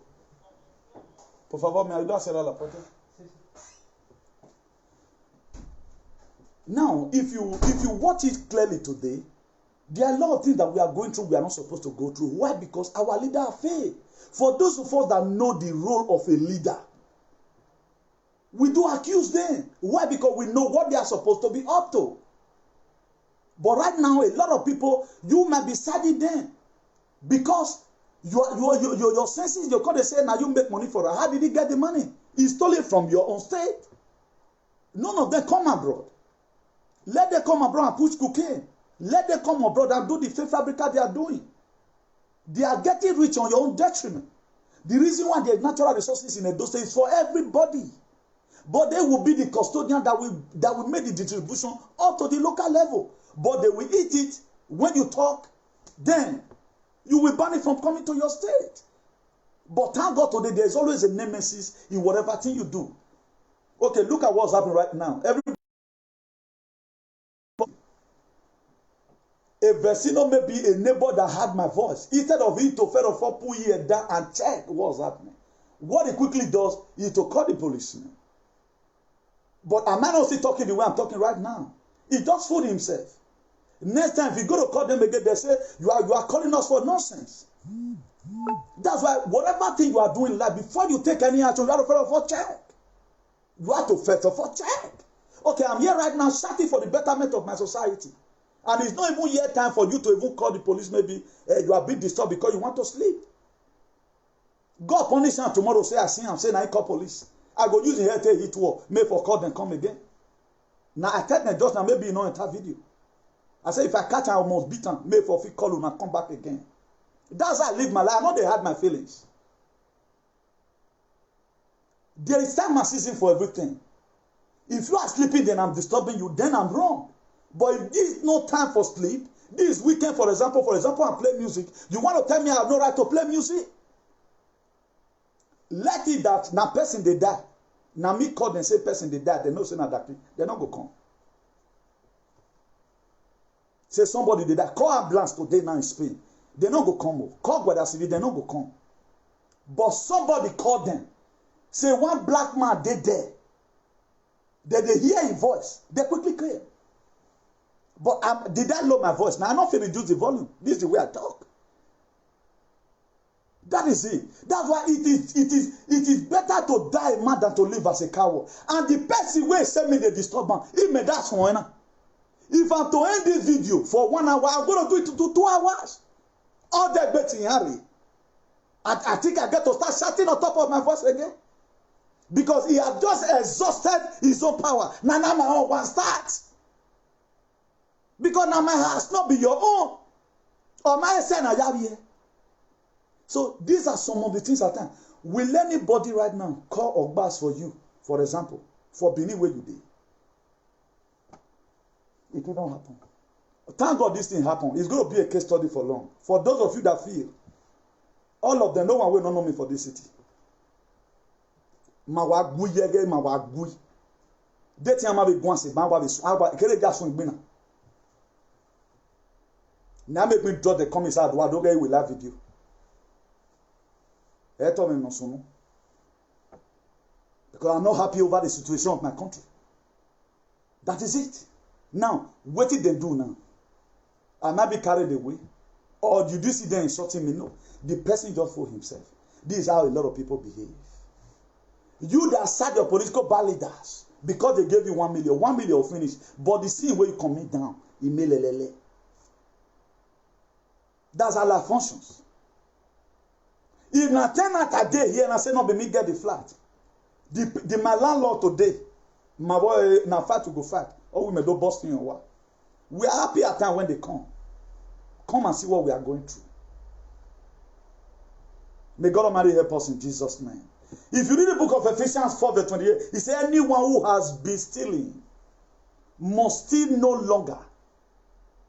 Por favor, me ayuda a cerrar la puerta. Now, if you watch it clearly today, there are a lot of things that we are going through we are not supposed to go through. Why? Because our leader have failed. For those of us that know the role of a leader, we do accuse them. Why? Because we know what they are supposed to be up to. But right now, a lot of people, you might be siding them because your senses, your call, they say, now you make money for it. How did he get the money? He stole it from your own state. None of them come abroad. Let them come abroad and push cocaine. Let them come abroad and do the fake fabrica they are doing. They are getting rich on your own detriment. The reason why there are natural resources in Edo State is for everybody. But they will be the custodian that will make the distribution up to the local level. But they will eat it when you talk, then you will ban it from coming to your state. But thank God today, there is always a nemesis in whatever thing you do. Okay, look at what's happening right now. A vecino may be a neighbor that had my voice. Instead of it to fed up, pull here down and check what's happening. What he quickly does is to call the policeman. But am I not still talking the way I'm talking right now? He just fooled himself. Next time, if you go to call them again, they say, you are calling us for nonsense. That's why whatever thing you are doing in life, before you take any action, you have to first of all check. You have to first of all check. Okay, I'm here right now shouting for the betterment of my society. And it's not even yet time for you to even call the police. Maybe you are being disturbed because you want to sleep. God punish him tomorrow. Say, I see him. Say, now I call police. I go use the head to hit war. May for call them come again. Now I tell them just now, maybe you know enter video. I say, if I catch him, I must beat him. May for fit call him and come back again. That's how I live my life. I know they had my feelings. There is time and season for everything. If you are sleeping, then I'm disturbing you, then I'm wrong. But if this is no time for sleep, this weekend, for example, I play music. You want to tell me I have no right to play music? Let it that now person they die. Now me call them say person they die. They know say that they're not going to come. Say somebody they die. Call ambulance today now in Spain. They're not going to come. Call Guadalajara, they're not going to come. But somebody called them. Say one black man they there. They hear his voice. They quickly clear. But did I lower my voice? Now I don't feel reduce the volume. This is the way I talk. That is it. That's why it is better to die mad than to live as a coward. And the person will send me the disturbance. He made that one. If I'm to end this video for 1 hour, I'm going to do it to 2 hours. All that betting Harry. I think I get to start shouting on top of my voice again. Because he has just exhausted his own power. Now my own one starts. Because now my house not be your own. Or my son are here. So these are some of the things at time. Will anybody right now call Ogbas for you, for example, for Benin where you did? It will not happen. Thank God this thing happened. It's going to be a case study for long. For those of you that feel, all of them, no one will not know me for this city. Mawagui yege mawagui. Deti amabe gwanse bangwa be kere gasun igbina. Now make me draw the comments out. Why don't we love video? Because I'm not happy over the situation of my country. That is it. Now, what did they do now? I might be carried away. Or did you see them insulting me? No. The person just for himself. This is how a lot of people behave. You that side your political leaders because they gave you 1 million. 1 million will finish. But the scene where you commit down, you may lelele. That's how life functions. If na tenant a day here and I say no be me get the flat, my landlord today, my boy na fight to go fight, or we may do busting or what. We are happy at time when they come. Come and see what we are going through. May God Almighty help us in Jesus' name. If you read the book of Ephesians 4 verse 28, it says anyone who has been stealing must steal no longer.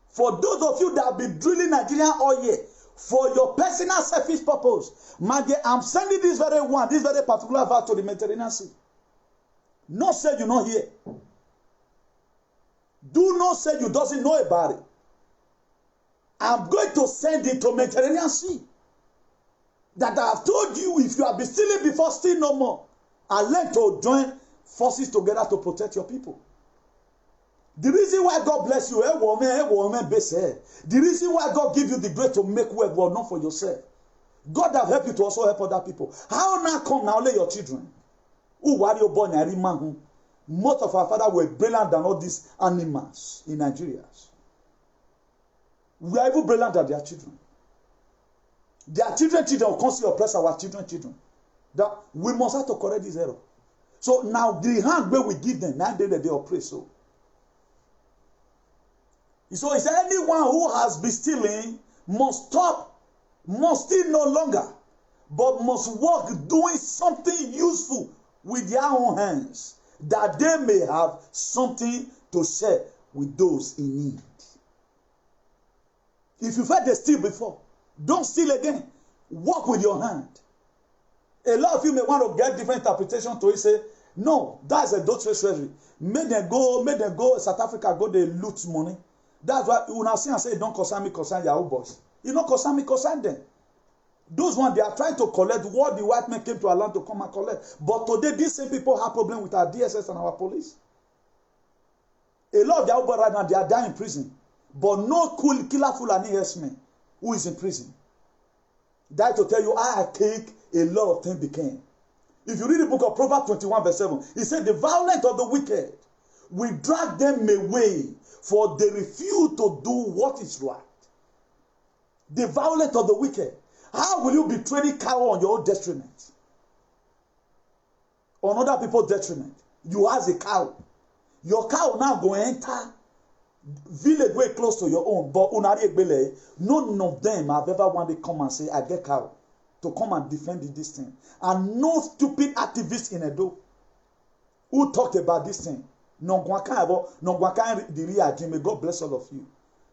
For those of you that have been drilling Nigerian oil for your personal selfish purpose, my dear, I'm sending this very particular verse to the Mediterranean Sea. Not say you not hear. Do not say you doesn't know about it. I'm going to send it to Mediterranean Sea. That I have told you, if you have been stealing before, steal no more. And learn to join forces together to protect your people. The reason why God bless you, the reason why God give you the grace to make wealth, well, not for yourself. God have helped you to also help other people. How now come now let your children? Who are you born? Most of our fathers were brilliant than all these animals in Nigeria. We are even brilliant than their children. Their children will constantly oppress our children. That we must have to correct this error. So now the hand where we give them, now they oppress. So he said, anyone who has been stealing must stop, must steal no longer, but must work doing something useful with their own hands, that they may have something to share with those in need. If you've had to steal before, don't steal again. Work with your hand. A lot of you may want to get different interpretation to it. Say, no, that's a Dutch treasury. Make them go South Africa, go they loot money. That's why you now see and say, don't concern me, concern Yahoo boys. You don't concern me, concern them. Those ones, they are trying to collect what the white men came to our land to come and collect. But today, these same people have problem with our DSS and our police. A lot of Yahoo boys right now, they are dying in prison. But no cool killer Fulani herdsmen who is in prison. That to tell you how archaic a lot of things became. If you read the book of Proverbs 21 verse 7, it said the violence of the wicked will drag them away, for they refuse to do what is right. The violence of the wicked. How will you be training cow on your own detriment? On other people's detriment. You as a cow. Your cow now go enter village way close to your own, but none of them have ever wanted to come and say, I get cow, to come and defend this thing. And no stupid activist in Edo who talked about this thing. May God bless all of you.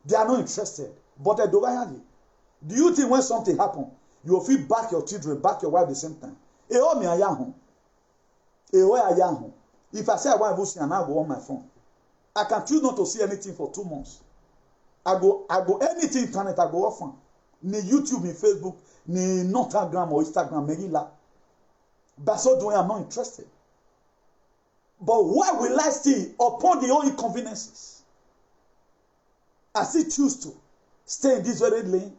They are not interested. But do you think when something happens, you will feel back your children, back your wife at the same time? If I say I want to see and I go on my phone, I can choose not to see anything for 2 months. I go anything internet, I go off on. Ni YouTube, ni Facebook, ni Instagram or Instagram, Megila. But so doing, I'm not interested. But why will I still, upon the own inconveniences, I still choose to stay in this very lane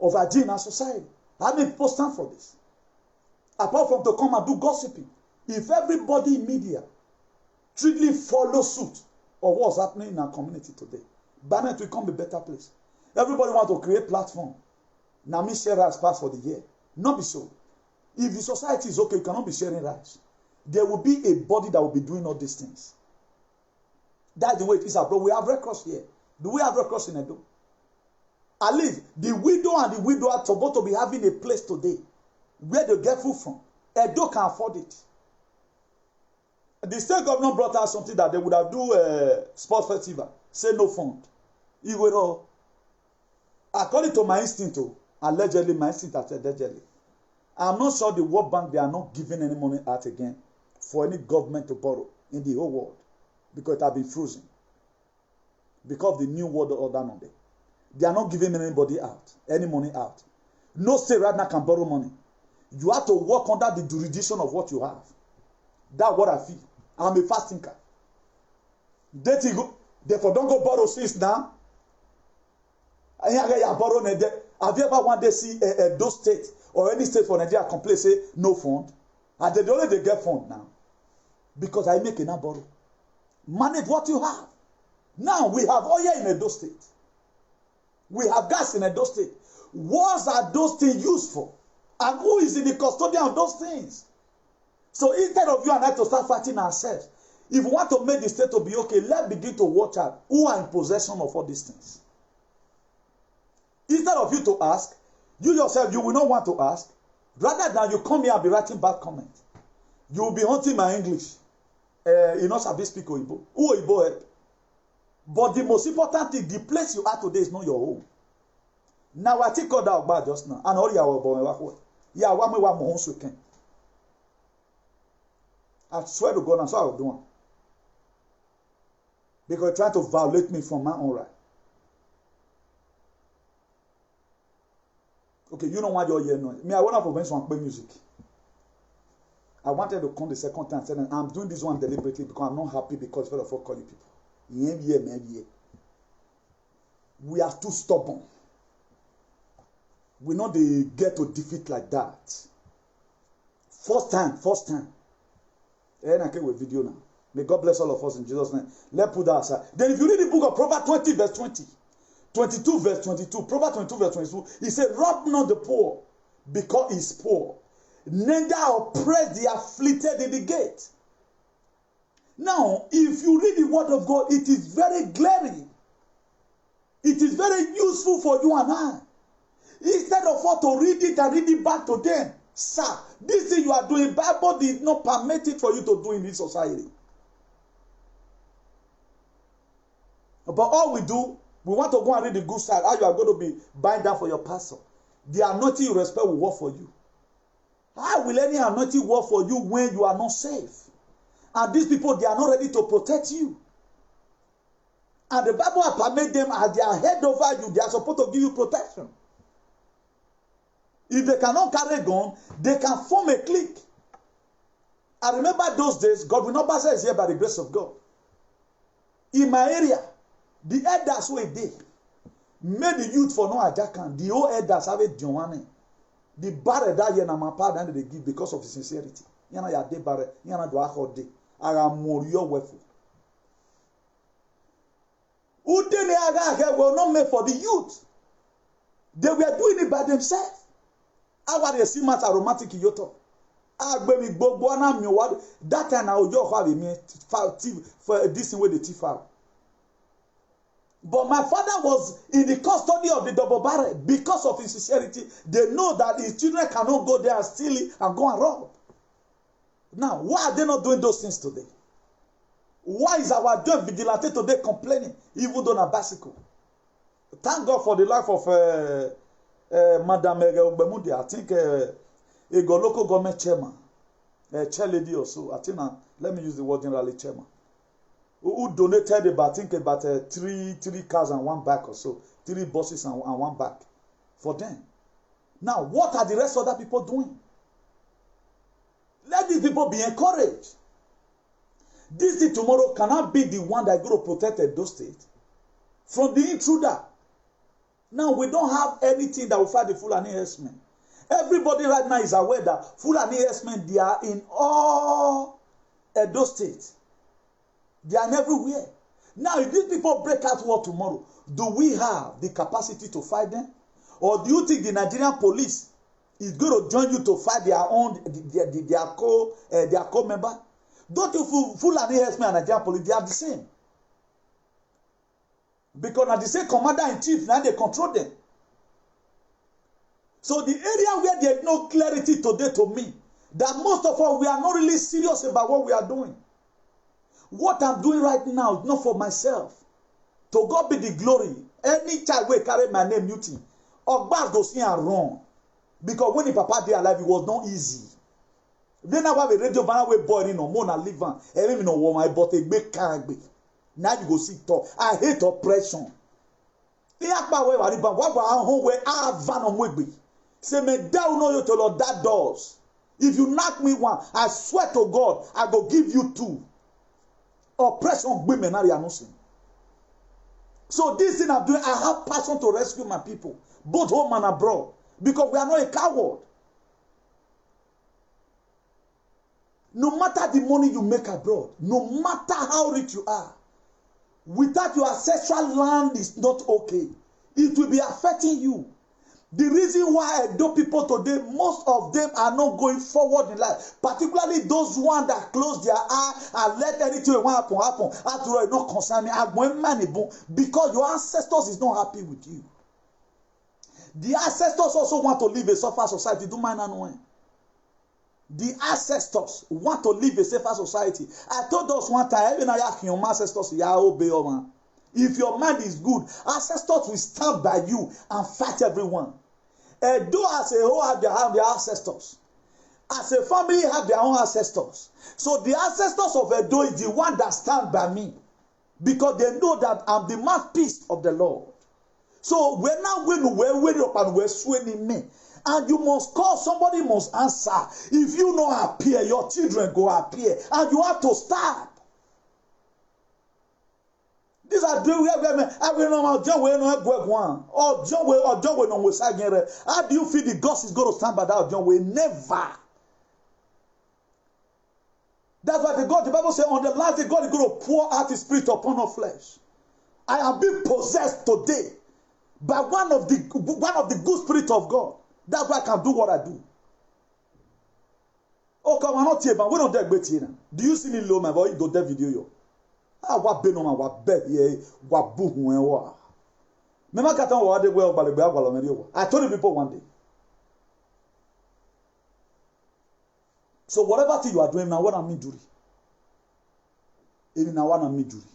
of our society? How many people stand for this? Apart from to come and do gossiping. If everybody in media strictly follow suit of what's happening in our community today, Barnet will become a better place. Everybody wants to create platform. Now me share rice pass for the year. Not be so. If the society is okay, you cannot be sharing rice. There will be a body that will be doing all these things. That's the way it is abroad. We have Red Cross here. Do we have Red Cross in Edo? At least the widow and the widower are supposed to be having a place today where they get food from. Edo can afford it. The state government brought out something that they would have do a sports festival. Say no fund. According to my instinct, allegedly, my instinct allegedly, I'm not sure the World Bank, they are not giving any money out again for any government to borrow in the whole world because it has been frozen. Because of the new world order on them. They are not giving anybody out, any money out. No state right now can borrow money. You have to work under the jurisdiction of what you have. That's what I feel. I'm a fast thinker. Therefore, don't go borrow since now. Have you ever one day see those states or any state for Nigeria complain say no fund? And they only they get fund now. Because I make enough borrow. Manage what you have. Now we have oil in Edo State. We have gas in Edo State. What are those things used for? And who is in the custodian of those things? So instead of you and I to start fighting ourselves, if we want to make the state to be okay, let's begin to watch out who are in possession of all these things. Instead of you to ask, you yourself, you will not want to ask. Rather than you come here and be writing bad comments. You will be hunting my English. You know, Sabi speak Oyibo. Who Oyibo help? But the most important thing, the place you are today is not your home. Now I think all that about just now. And all your boy, yeah, one way one more home. I swear to God, that's what I was doing. Because you're trying to violate me from my own right. Okay, you know what you're hearing now. Me, I want to prevent some play music. I wanted to come the second time and say, I'm doing this one deliberately because I'm not happy because first of all calling people. We are too stubborn. We know they get to defeat like that. First time. And I came with video now. May God bless all of us in Jesus' name. Let's put that aside. Then if you read the book of Proverbs 20 verse 20, 22 verse 22, Proverbs 22 verse 22, he said, rob not the poor because he's poor. Neither oppress the afflicted in the gate. Now, if you read the word of God, it is very glaring. It is very useful for you and I. Instead of us to read it and read it back to them, sir, this thing you are doing, Bible did not permit it for you to do in this society. But all we do, we want to go and read the good side, how you are going to be bind down for your pastor. The anointing you respect will work for you. How will any anointing work for you when you are not safe? And these people, they are not ready to protect you. And the Bible has permitted them as they are head over you, they are supposed to give you protection. If they cannot carry a gun, they can form a clique. I remember those days, God will not pass us here by the grace of God. In my area, the elders were there. Made the youth for no ajakan. The old elders have a Joanne. The barre that yana mapa that they give because of his sincerity. Yana ya de barre, yana do akode. Aga morio wefu. Udene aga were not made for the youth. They were doing it by themselves. Awa de si mat aromatic yoto. Agbe mi gbogbo ana mi wa that time na ojo have me for this way the tifar. But my father was in the custody of the double barrel because of his sincerity. They know that his children cannot go there and steal it and go and rob. Now, why are they not doing those things today? Why is our joint vigilante today complaining, even though on a bicycle? Thank God for the life of Madame Obemudia. I think a local government chairman, chair lady or so. I think, let me use the word generally chairman. Who donated about, I think about three cars and one back or so, 3 buses and one back for them. Now, what are the rest of other people doing? Let these people be encouraged. This thing tomorrow cannot be the one that is going to protect Edo State from the intruder. Now, we don't have anything that will fight the Fulani herdsmen. Everybody right now is aware that Fulani herdsmen, they are in all Edo State. They are everywhere. Now, if these people break out war tomorrow, do we have the capacity to fight them? Or do you think the Nigerian police is going to join you to fight their own, their co-member? Don't you Fulani herdsmen and Nigerian police, they are the same. Because now they say commander-in-chief, now they control them. So the area where there is no clarity today to me, that most of us, we are not really serious about what we are doing. What I'm doing right now is not for myself. To God be the glory. Any child will carry my name, Newton. Ogbas go see and run. Because when the papa dey alive, it was not easy. Then I have a radio banner way boy in no more live on. Even no woman, but a big can be. Now you go see talk. I hate oppression. Say me down no you to Lord that doors. If you knock me one, I swear to God, I go give you 2. Oppression women are announcing. So this thing I'm doing, I have passion to rescue my people, both home and abroad, because we are not a coward. No matter the money you make abroad, no matter how rich you are, without your ancestral land is not okay. It will be affecting you. The reason why Edo people today, most of them are not going forward in life, particularly those ones that close their eye and let anything happen. After all, it not concern me. I'm going money because your ancestors is not happy with you. The ancestors also want to live a safer society. Do mind and when. The ancestors want to live a safer society. I told us one time, even I ask your ancestors, if your mind is good, ancestors will stand by you and fight everyone. Edo as a whole have their ancestors. As a family have their own ancestors. So the ancestors of Edo is the one that stand by me. Because they know that I'm the mouthpiece of the Lord. So we're not going to wear up and we're swinging me. And you must call, somebody must answer. If you not appear, your children go appear. And you have to start. These are doing how do you feel the God is going to stand by that John way? Never. That's why the Bible says on the last day God is going to pour out his spirit upon all flesh. I am being possessed today by one of the good spirit of God. That's why I can do what I do. Oh, come on, not here, but we don't dare bet here. Do you see me low, my voice? Don't dare video yo. What be no man? What bet ye? What book when wa? Me ma kata wa de well balẹ̀ gbà gbàlọ́ mẹ́rin. I told the people one day. So whatever thing you are doing now, what am I doing? Even now, what am I doing?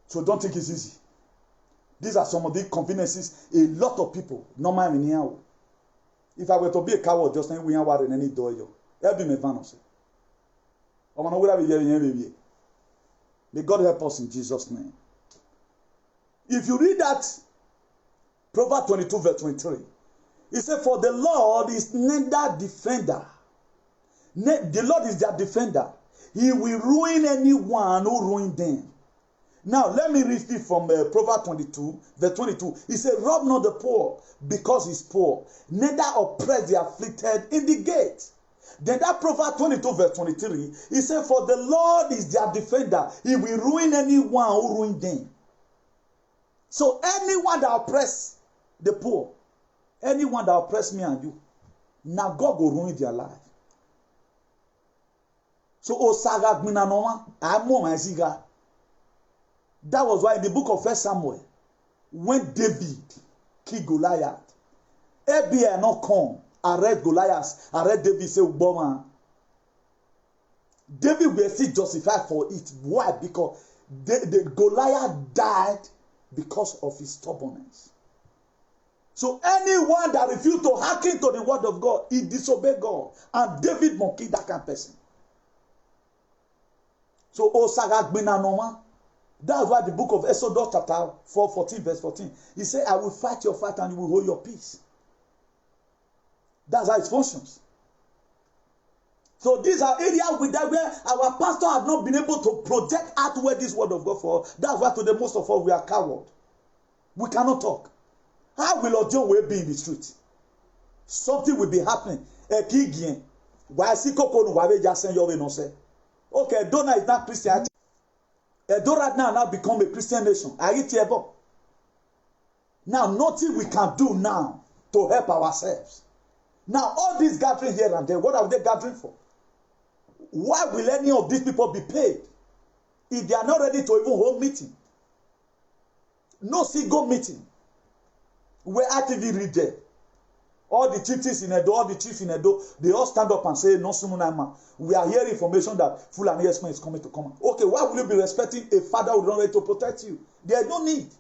So don't think it's easy. These are some of the conveniences a lot of people normal in here. If I were to be a coward, just then we are in any door. Help me, Vanos. May God help us in Jesus' name. If you read that, Proverbs 22, verse 23, it says, for the Lord is neither defender. The Lord is their defender. He will ruin anyone who ruin them. Now, let me read it from Proverbs 22, verse 22. He said, rob not the poor because he's poor, neither oppress the afflicted in the gate. Then that Proverbs 22, verse 23, he said, for the Lord is their defender. He will ruin anyone who ruin them. So anyone that oppress the poor, anyone that oppress me and you, now God will ruin their life. So, Osaga Gminanoma, I'm more my ziga. That was why in the book of 1 Samuel, when David killed Goliath, FBI not come, arrest Goliath, arrest David, say, Obama. David will still justified for it. Why? Because the Goliath died because of his stubbornness. So anyone that refused to hearken to the word of God, he disobeyed God. And David must kill that kind of person. So, Osaga Gminanoma. That's why the book of Exodus chapter 4:14, verse 14. He said, I will fight your fight and you will hold your peace. That's how it functions. So these are areas with that where our pastor have not been able to project out where this word of God for. That's why today most of us we are coward. We cannot talk. How will Ojo will be in the street? Something will be happening. Okay, Donna is not Christian. Edo right now become a Christian nation. Are you terrible? Now, nothing we can do now to help ourselves. Now, all these gathering here and there, what are they gathering for? Why will any of these people be paid if they are not ready to even hold meeting? No single meeting where RTV read there. All the chiefs in Edo, all the chiefs in Edo, they all stand up and say, no, Sumunama. We are hearing information that Fulani Esma is coming to come. Okay, why will you be respecting a father who is not ready to protect you? There is no need.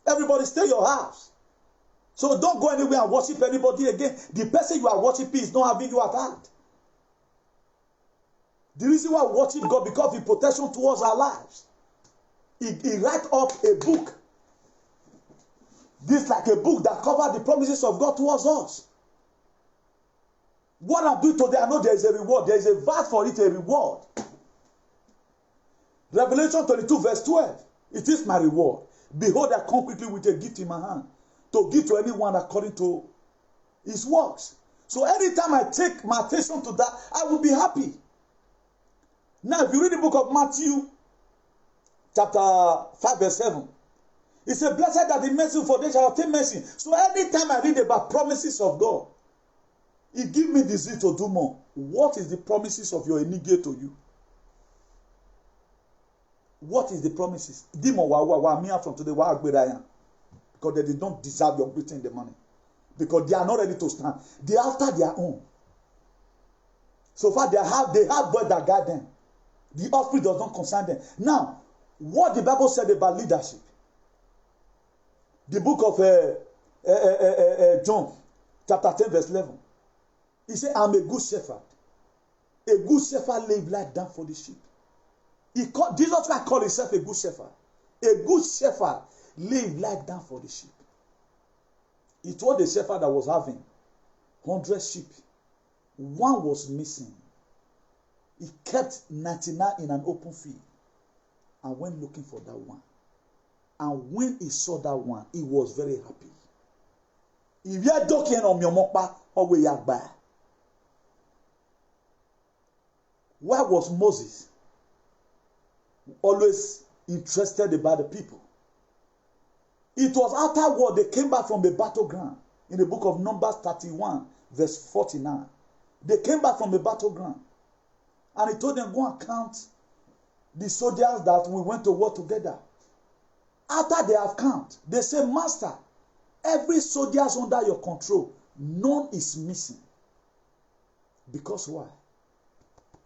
Everybody stay in your house. So don't go anywhere and worship anybody again. The person you are worshiping is not having you at heart. The reason why we worship God because of His protection towards our lives. He write up a book. This like a book that covers the promises of God towards us. What I'm doing today, I know there is a reward. There is a verse for it, a reward. Revelation 22 verse 12. It is my reward. Behold, I come quickly with a gift in my hand to give to anyone according to his works. So anytime I take my attention to that, I will be happy. Now, if you read the book of Matthew, chapter 5 verse 7, He said, blessed are the mercy, for they shall obtain mercy. So anytime I read about promises of God, it gives me the zeal to do more. What is the promises of your enemy to you? What is the promises? From today, because they did not deserve your greeting the money. Because they are not ready to stand. They are after their own. So far, they have boys that guide them. The offspring does not concern them. Now, what the Bible said about leadership. The book of John, chapter 10, verse 11. He said, I'm a good shepherd. A good shepherd lays life down for the sheep. Jesus Christ called himself a good shepherd. A good shepherd lays life down for the sheep. It was the shepherd that was having 100 sheep. One was missing. He kept 99 in an open field and went looking for that one. And when he saw that one, he was very happy. If you are talking on your mopa, or we are by. Where was Moses? Always interested about the people. It was afterward they came back from the battleground. In the book of Numbers 31, verse 49. They came back from the battleground. And he told them, go and count the soldiers that we went to war together. After they have counted, they say, Master, every soldier is under your control. None is missing. Because why?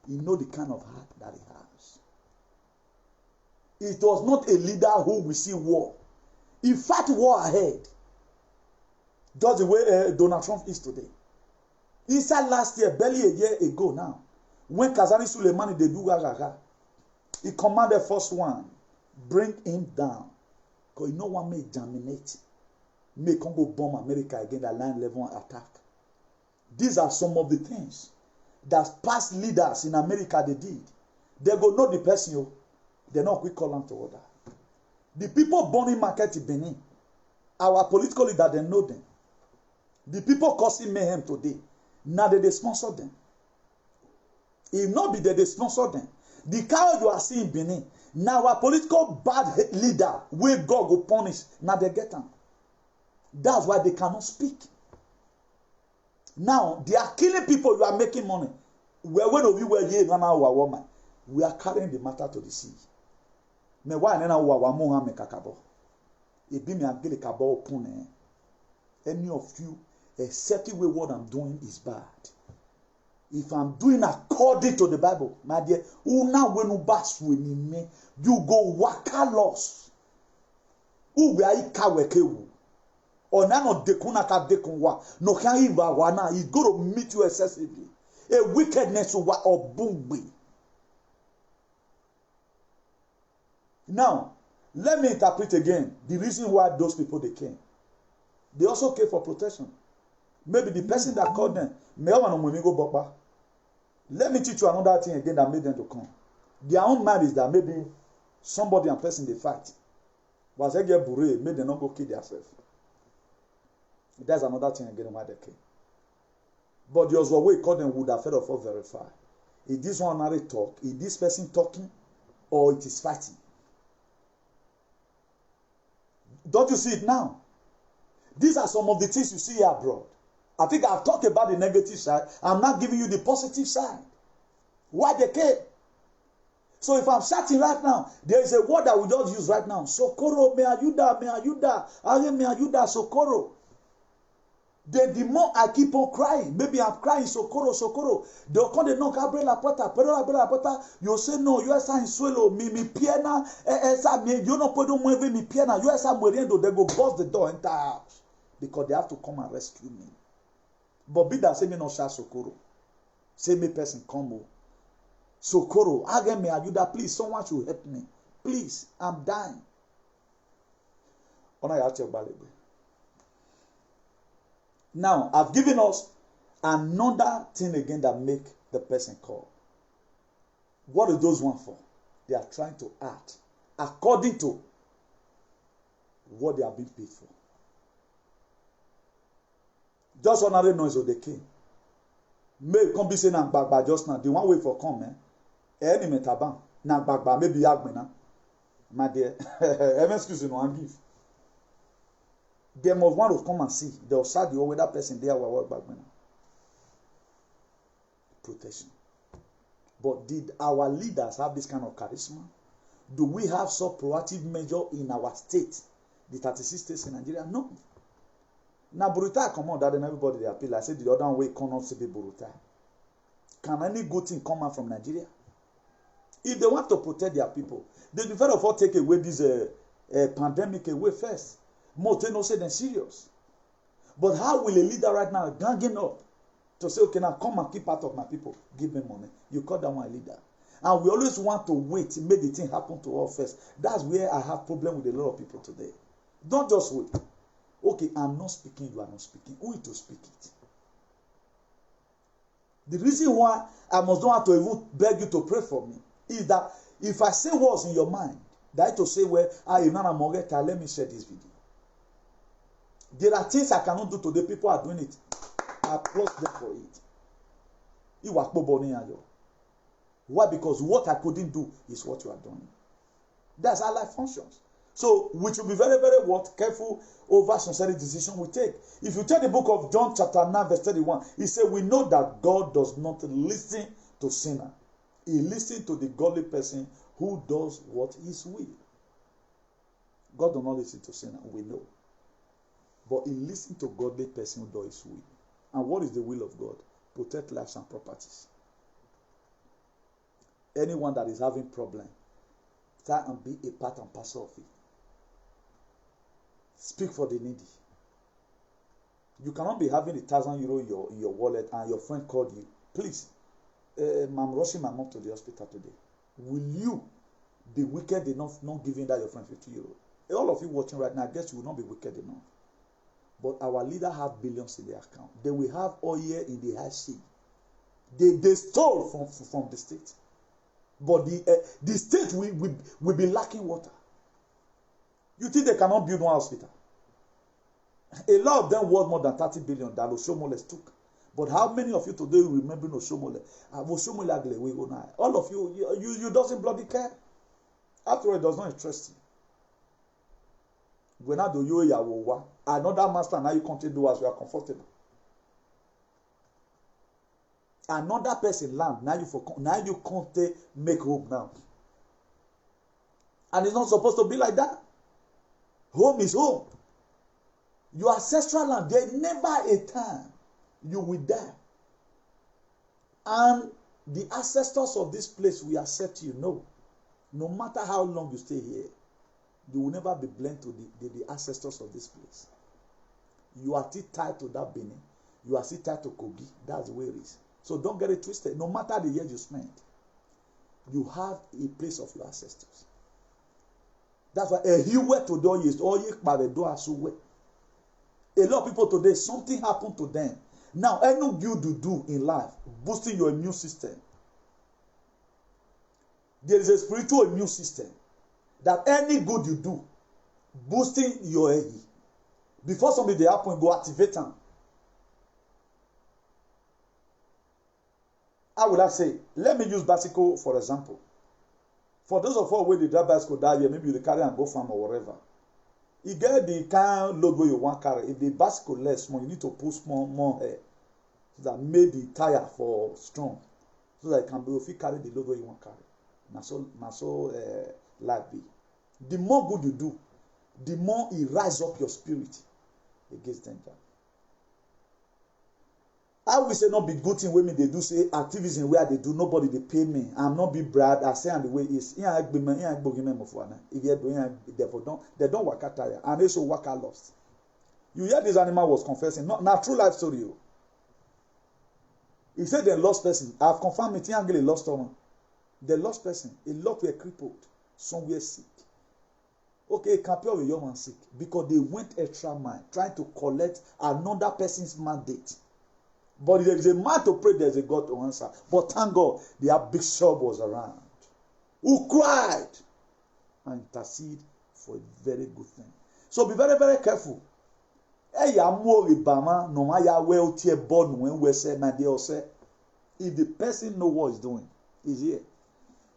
You know the kind of heart that he has. It was not a leader who will see war. He fought war ahead. Just the way Donald Trump is today. Inside last year, barely a year ago now, when Kazani Soleimani they do gaga, he commanded first one, bring him down. Because you know what may germinate. May Congo bomb America again, that 9/11 attack. These are some of the things that past leaders in America they did. They go know the person, they not quick call them to order. The people born in market in Benin, our political leader, they know them. The people causing mayhem today, now they sponsor them. If not be that they sponsor them, the cow you are seeing in Benin, now our political bad leader, where God will punish, now they get them. That's why they cannot speak. Now, they are killing people, you are making money. When of you were here, woman, we are carrying the matter to the sea. Me why nena wa mo me kakabo. Ebi me agele kabo opun. Any of you, except the way what I'm doing is bad. If I'm doing according to the Bible, my dear, una wenu basu ni me, you go waka loss. Uwe ai kawekewu. Onano dekuna ka dekunwa. No can iva wana. He's going to meet you excessively. A wickedness wa obungwe. Now, let me interpret again the reason why those people they came. They also came for protection. Maybe the person that called them, let me teach you another thing again that made them to come. Their own mind is that maybe somebody and person they fight. Was they get bure, made them not go kill themselves. That's another thing again why they came. But there was a way called them would have fed of all verify. Is this one married talk? Is this person talking? Or it is fighting? Don't you see it now? These are some of the things you see here abroad. I think I've talked about the negative side. I'm not giving you the positive side. Why they came? So if I'm shouting right now, there is a word that we just use right now. Socorro, me ayuda, me ayuda, socorro. Then the more I keep on crying, maybe I'm crying, socorro. They'll come, they knock, abre la puerta. You say, no, you are saying, suelo, mi pierna, you no puedo mueve mi pierna, you are saying, muriendo, they go bust the door, enter house. Because they have to come and rescue me. But be that, say me no shout socorro. Say me person, come o. Socorro, again me ayuda, please, someone should help me. Please, I'm dying. Ona ya check balebe. Now, I've given us another thing again that make the person call. What are those ones for? They are trying to act according to what they have been paid for. Just ordinary noise of the king. May come be saying Nagbagba just now. The one way for come, Any metaban. Nagbagba maybe Yagbena. My dear, excuse me, no, I'm give. They must want to come and see. They'll start the whether person there will work back now. Protection. But did our leaders have this kind of charisma? Do we have some proactive measure in our state? The 36 states in Nigeria? No. Now, Burutai come on, that and everybody they appeal. I said the other way cannot say Burutai. Can any good thing come out from Nigeria? If they want to protect their people, they prefer of all take away this pandemic away first. More they no say than serious. But how will a leader right now ganging up to say, okay, now come and keep part of my people, give me money? You call that one a leader. And we always want to wait, make the thing happen to us first. That's where I have problem with a lot of people today. Don't just wait. Okay, I'm not speaking, you are not speaking. Who is to speak it? The reason why I must not have to even beg you to pray for me is that if I say what's in your mind, that to say, well, let me share this video. There are things I cannot do today. People are doing it. I applaud them for it. Why? Because what I couldn't do is what you are doing. That's how life functions. So we should be very, very careful over some certain decisions we take. If you take the book of John chapter 9 verse 31, he said, we know that God does not listen to sinner. He listens to the godly person who does what is will. God does not listen to sinner, we know. But he listens to godly person who does his will. And what is the will of God? Protect lives and properties. Anyone that is having problem, try and be a part and parcel of it. Speak for the needy. You cannot be having €1,000 in your wallet and your friend called you. Please, I'm rushing my mom to the hospital today. Will you be wicked enough not giving that your friend €50? All of you watching right now, I guess you will not be wicked enough. But our leader have billions in their account. They will have oil in the high sea. They stole from the state. But the state will be lacking water. You think they cannot build one hospital? A lot of them worth more than 30 billion that Oshomole took. But how many of you today remember Oshomole? All of you doesn't bloody care. After all, it does not interest you. When I do you another master now you continue as you are comfortable. Another person land now you can't make hope now. And it's not supposed to be like that. Home is home. Your ancestral land, there's never a time you will die. And the ancestors of this place will accept you. No matter how long you stay here, you will never be blended to the ancestors of this place. You are still tied to that Benin. You are still tied to Kogi. That's the way it is. So don't get it twisted. No matter the years you spend, you have a place of your ancestors. That's why a hiwe to do is all you do as well. A lot of people today, something happened to them. Now, any good you do in life, boosting your immune system. There is a spiritual immune system that any good you do, boosting your egg. Before something they happen, go activate them. How would I say? Let me use bicycle for example. For those of us where they drive bicycle that year, maybe you carry and go farm or whatever. You get the kind of load where you want carry. If the bicycle less small, you need to put more air. So that made the tire for strong. So that it can be if you carry the load where you want carry. So life be. The more good you do, the more it rise up your spirit against danger. I will say not be good thing when they do say activism where they do nobody they pay me. I'm not be bribed. I say and the way is if you're doing therefore they don't work out tire and they so work out lost. You hear this animal was confessing, not true life story. He said they lost person. I've confirmed it. He lost someone. The lost person. A lot were crippled. Some were sick. Okay, compare with your man sick because they went extra mile trying to collect another person's mandate. But there is a man to pray, there is a God to answer. But thank God, the bishop was around, who cried and intercede for a very good thing. So be very, very careful. If the person knows what he's doing, he's here.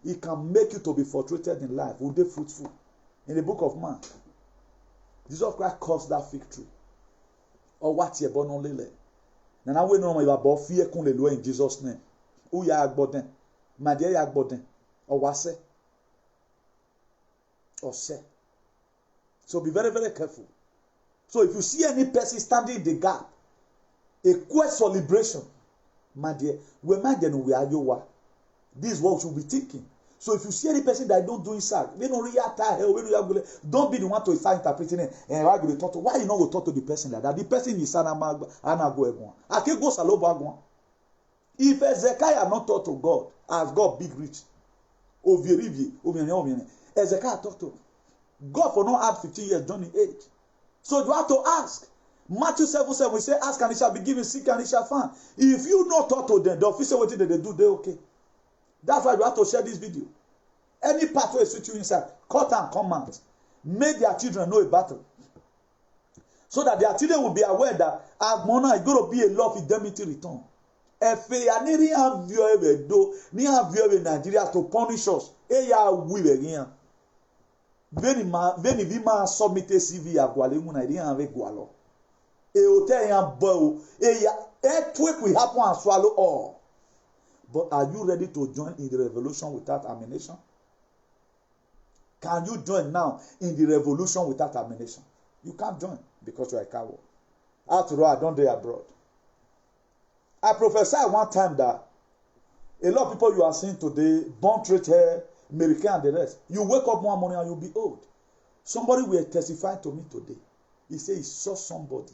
He can make you to be frustrated in life. Will they fruitful? In the book of Mark, Jesus Christ caused that fig tree. Or what ye born only le. Now we know about fear kun le in Jesus' name. Who ya agboden? My dear ya agboden. Or what say? Or say. So be very, very careful. So if you see any person standing in the gap, a quest for liberation, my dear, we imagine we are you. This is what we should be thinking. So if you see any person that don't do inside, don't be the one to start interpreting it. And why you talk to? Why you not go talk to the person like that? The person is I can't go salobo. If Ezekiah not talk to God, as God big rich, Ezekiah talk to God for not add 15 years journey age. So you have to ask. Matthew 7:7 we say, ask and it shall be given, seek and it shall find. If you not talk to them, the officer what they do, they okay. That's why you have to share this video. Any pathway suit you inside, cut and comment. Make their children know about it. So that their children will be aware that Agmona is going to be a law of indemnity return. If they are nearly have view Nigeria to punish us, we again. Veni vima submit CV a gwale mu na ri an gwalo. E hotel yan bo e ya earthquake will happen and swallow all. But are you ready to join in the revolution without ammunition? Can you join now in the revolution without ammunition? You can't join because you are a coward. After all, I don't do abroad. I prophesied one time that a lot of people you are seeing today, born straight hair, American and the rest, you wake up one morning and you'll be old. Somebody will testify to me today. He said he saw somebody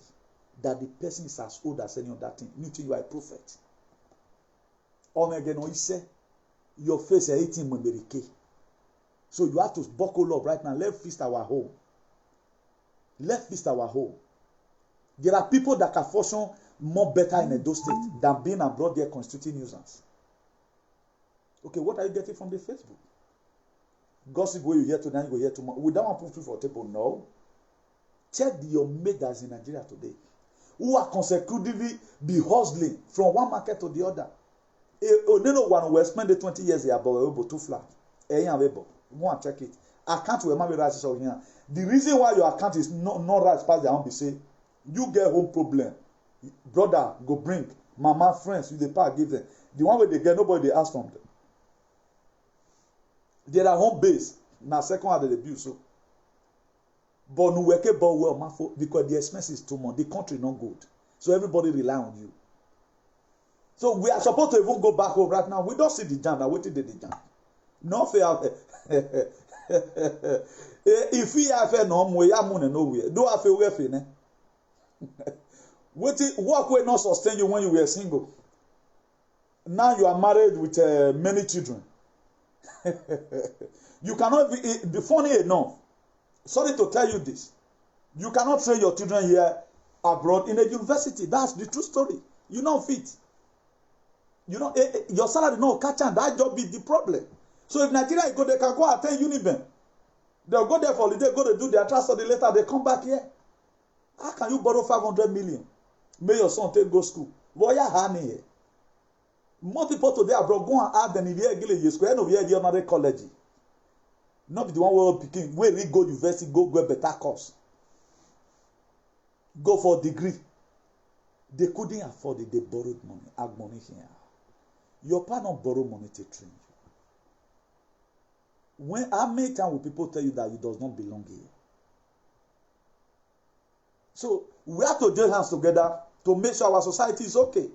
that the person is as old as any other thing. Meaning you are a prophet. He said, your face is 18 American. So you have to buckle up right now. Let's feast our home. Let's feast our home. There are people that can function more better in Edo State than being abroad there constituting nuisance. Okay, what are you getting from the Facebook? Gossip where you hear today, you go hear tomorrow. We don't want to put for table. No. Check your mate that's in Nigeria today, who are consecutively be hustling from one market to the other. No one will spend the 20 years here, but we're able to flat. Go and check it. Account will be right here. The reason why your account is not right past their own be say you get home problem. Brother, go bring mama, friends, you the part give them. The one where they get nobody they ask from them. They are home base. Now second one they abuse so. But no work well because the expense is too much. The country not good. So everybody rely on you. So we are supposed to even go back home right now. We don't see the jam. Now waiting the jam. No fair. If we have no more, ya money nowhere. Do have a way ne? Work will not sustain you when you were single. Now you are married with many children. You cannot be funny enough. Sorry to tell you this. You cannot train your children here abroad in a university. That's the true story. You don't fit. You know, your salary no catch and that job is the problem. So if Nigeria go, they can go attend Uniben. They'll go there for holiday, go to do their transfer later, they come back here. How can you borrow 500 million? May your son take go school. Boy, ya honey here. More people today abroad go and add them if you get a square no year another college. Not be the one where picking where we go university, go a better course. Go for a degree. They couldn't afford it, they borrowed money, add money here. Your partner borrow money to train you. How many times will people tell you that you does not belong here? So we have to join hands together to make sure our society is okay.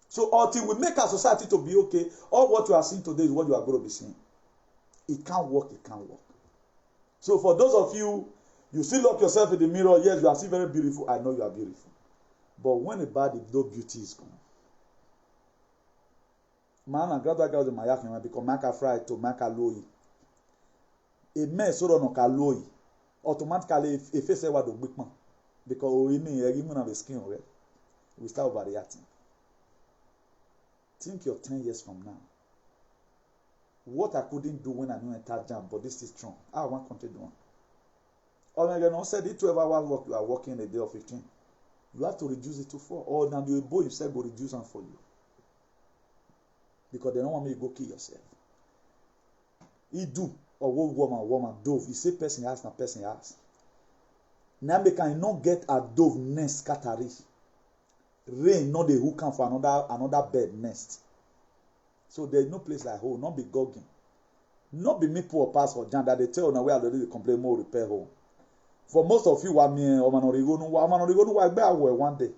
So until we make our society to be okay, all what you are seeing today is what you are going to be seeing. It can't work, it can't work. So for those of you, you still look yourself in the mirror, yes, you are still very beautiful. I know you are beautiful. But when a bad, no beauty is gone. Man and grandpa girls in my yard because maka fry to maka loyi. A man so no ka loyi. Automatically if say what do big man. Because we need even have a skin already. We start overreacting. Think you're 10 years from now. What I couldn't do when I knew enter jam, but this is strong. I want country doing. Or again, I said it 12 hours work you are working a day of 15. You have to reduce it to 4. Or now the boy yourself will reduce them for you. Because they don't want me to go kill yourself. He do, or woman, dove. You say person has, na person has. Now they can not get a dove nest catarish. Rain not the who come for another bed nest. So there's no place like home, not be gogging. Not be me poor pass for Jan that they tell now we already the complain more repair home. For most of you, I mean, one day.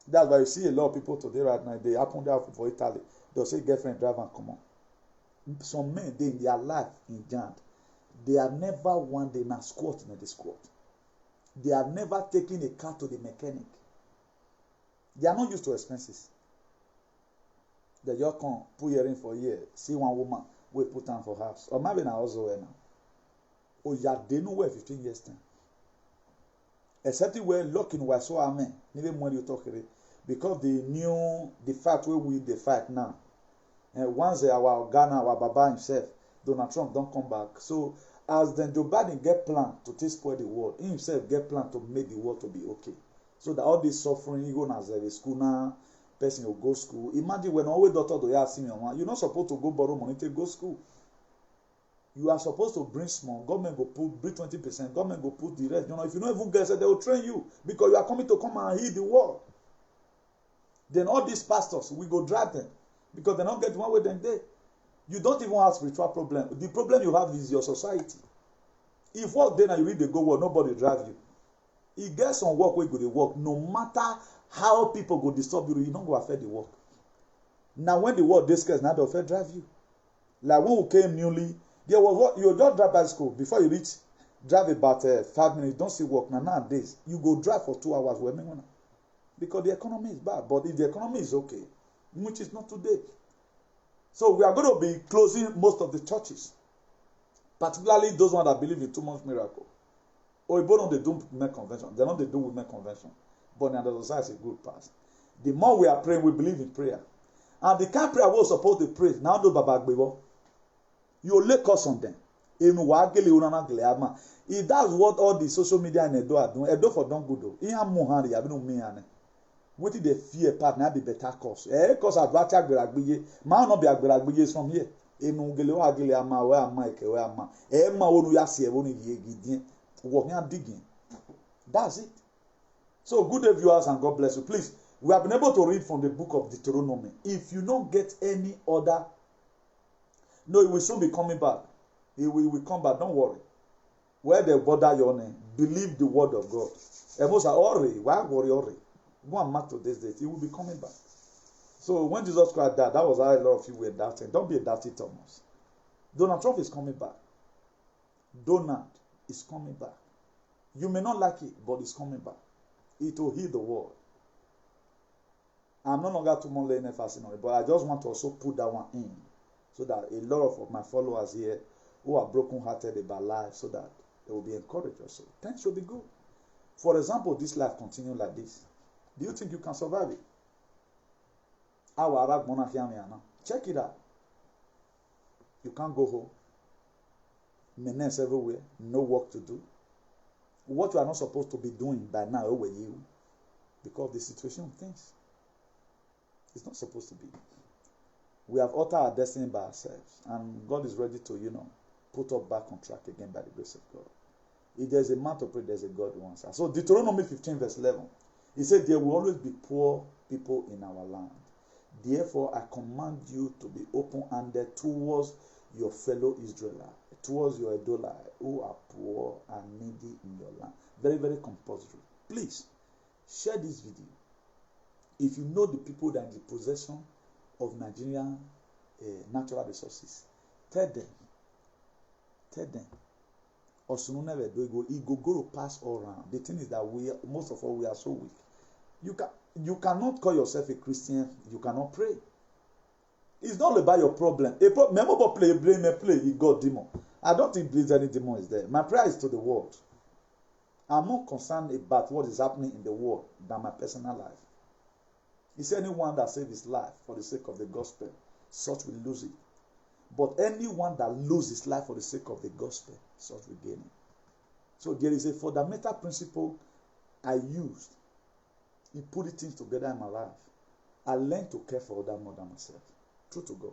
That's why you see a lot of people today right now. They happen there for Italy. They'll say girlfriend drive and come on. Some men they in their life in Jan, they are never one day na squat in the squat. They are never taken a car to the mechanic. They are not used to expenses. They just come put earring for a year, see one woman, we put on for house. Or maybe now also now. Or ya they know where 15 years time. Except where looking where so amen. Even when you talk it, because they knew the fight where we the fight now. And once our Ghana, our Baba himself, Donald Trump don't come back. So as then Joe Biden get plan to take spoil the world, he himself get plan to make the world to be okay. So that all this suffering, you go as a school now, person will go school. Imagine when always daughter do you see me, you're not supposed to go borrow money to go school. You are supposed to bring small. Government go bring 20%. Government go put the rest. You know, if you don't even get it, they will train you because you are coming to come and heal the world. Then all these pastors, we go drive them because they don't get one way then they. You don't even have spiritual problem. The problem you have is your society. If work then and you read the go work, nobody drive you. It gets some work where you go to work. No matter how people go disturb you, you don't go affect the work. Now when the work discuss, now they'll drive you. Like when we came newly, there was what you just drive by school before you reach, drive about 5 minutes. Don't see work now. Nowadays, you go drive for 2 hours. Because the economy is bad. But if the economy is okay, which is not today, so we are going to be closing most of the churches, particularly those ones that believe in too much miracle. Or if they do women convention, they don't they do women convention, but in the society is a good pass. The more we are praying, we believe in prayer, and the kind of prayer we're supposed to pray now. Do Baba Gbebo. You lay curse on them. If that's what all the social media and Edo are doing, Edo for don't good though. Ihe muhari ya binu miyane. What the fear part na be better course. Cause advacha agberagbiye. Ma no be agberagbiye from here. Enu gele wa gele ama we ama eke we ama. Ma wonu ya se wonu ye gidin. Wo yan digging. That's it. So good day viewers and God bless you. Please, we have been able to read from the book of Deuteronomy. If you don't get any other, no, it will soon be coming back. It will come back. Don't worry. Where they bother your name, believe the word of God. And most are already. Why worry already? Go and mark to this date. It will be coming back. So when Jesus Christ died, that was how a lot of you were doubting. Don't be a doubting Thomas. Donald Trump is coming back. Donald is coming back. You may not like it, but it's coming back. It will heal the world. I'm no longer too much laying emphasis on it, but I just want to also put that one in, so that a lot of my followers here who are broken-hearted about life, so that they will be encouraged also. Things will be good. For example, this life continue like this. Do you think you can survive it? Check it out. You can't go home. Menace everywhere. No work to do. What you are not supposed to be doing by now, over you, because the situation of things. It's not supposed to be. We have altered our destiny by ourselves, and God is ready to, put us back on track again by the grace of God. If there's a man to pray, there's a God who answers. So Deuteronomy 15 verse 11, he said, there will always be poor people in our land. Therefore, I command you to be open-handed towards your fellow Israelites, towards your Edolite, who are poor and needy in your land. Very, very compulsory. Please, share this video. If you know the people that are in the possession of Nigerian natural resources, tell them. Osunu never do it go to pass all around. The thing is that most of all we are so weak. You cannot call yourself a Christian. You cannot pray. It's not about your problem. Remember, play. God demon. I don't think there's any demon is there. My prayer is to the world. I'm more concerned about what is happening in the world than my personal life. Is anyone that saves his life for the sake of the gospel, such will lose it. But anyone that loses his life for the sake of the gospel, such will gain it. So there is a fundamental principle I used in putting things together in my life. I learned to care for others more than myself. True to God.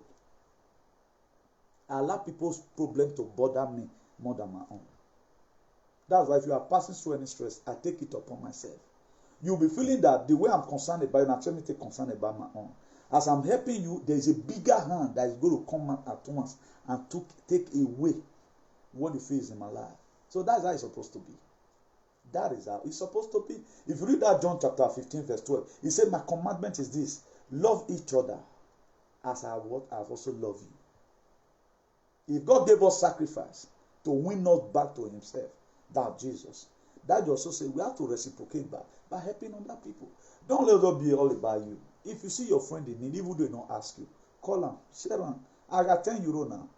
I allow people's problem to bother me more than my own. That's why if you are passing through any stress, I take it upon myself. You'll be feeling that the way I'm concerned about you, naturally take concern about my own. As I'm helping you, there is a bigger hand that is going to come out at once and take away what you feel is in my life. So that's how it's supposed to be. That is how it's supposed to be. If you read that John chapter 15, verse 12, he said, my commandment is this: love each other as I have also loved you. If God gave us sacrifice to win us back to himself, that Jesus, that you also say we have to reciprocate back by helping other people. Don't let it be all about you. If you see your friend in need, even though they don't ask you, call them, share them. I got 10 euro now.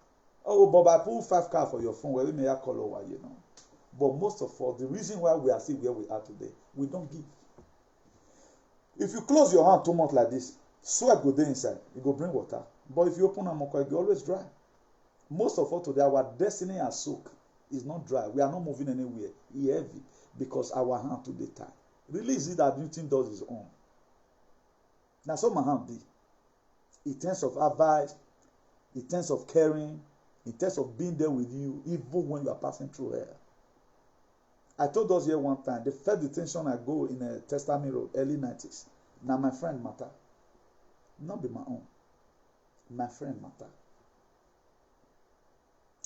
Oh, but I put 5 card for your phone. Well, we may have call over, you know. But most of all, the reason why we are still where we are today, we don't give. If you close your hand too much like this, sweat go there inside. You go bring water. But if you open them, it will always dry. Most of all today, our destiny as soak is not dry. We are not moving anywhere. It's heavy because our hand today tight. Release it that Newton does his own. That's what my hand did. In terms of advice, in terms of caring, in terms of being there with you, even when you are passing through hell. I told us here one time, the first detention I go in a Testament Road, early 90s. Now my friend matter. Not be my own. My friend matter.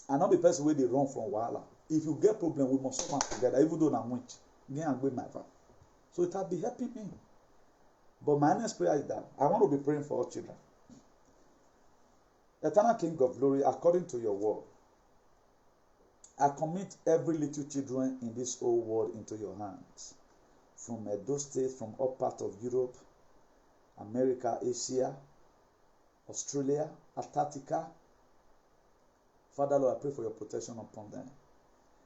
And not the person where they run from Wahala. If you get problem, we must come together, even though I'm winch. Me and with my father. So it will be helping me. But my next prayer is that I want to be praying for all children. Eternal King of Glory, according to your word, I commit every little children in this whole world into your hands. From Edo State, from all parts of Europe, America, Asia, Australia, Antarctica. Father, Lord, I pray for your protection upon them.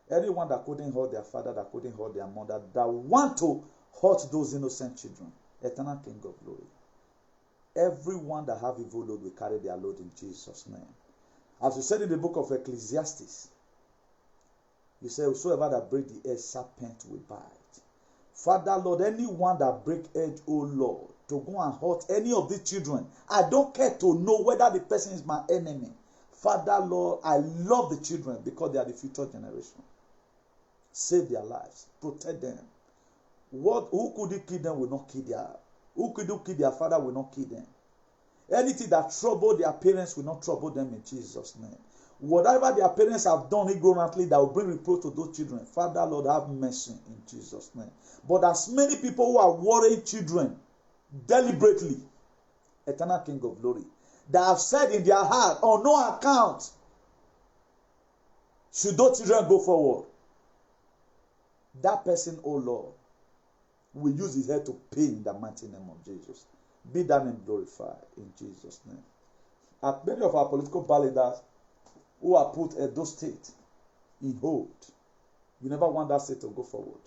Anyone that couldn't hold their father, that couldn't hold their mother, that want to hurt those innocent children, Eternal King of Glory. Everyone that have evil load will carry their load in Jesus' name. As you said in the book of Ecclesiastes, you say, whosoever that break the edge, serpent will bite. Father, Lord, anyone that break edge, oh Lord, to go and hurt any of these children, I don't care to know whether the person is my enemy. Father, Lord, I love the children because they are the future generation. Save their lives. Protect them. Who could kill them will not kill their... Who could kill their father will not kill them. Anything that trouble their parents will not trouble them in Jesus' name. Whatever their parents have done ignorantly that will bring reproach to those children, Father, Lord, have mercy in Jesus' name. But as many people who are worrying children deliberately, Eternal King of Glory, that have said in their heart, on no account should those children go forward, that person, oh Lord, will use his head to pay in the mighty name of Jesus. Be that name glorified in Jesus' name. At many of our political leaders who are put Edo State in hold, you never want that state to go forward.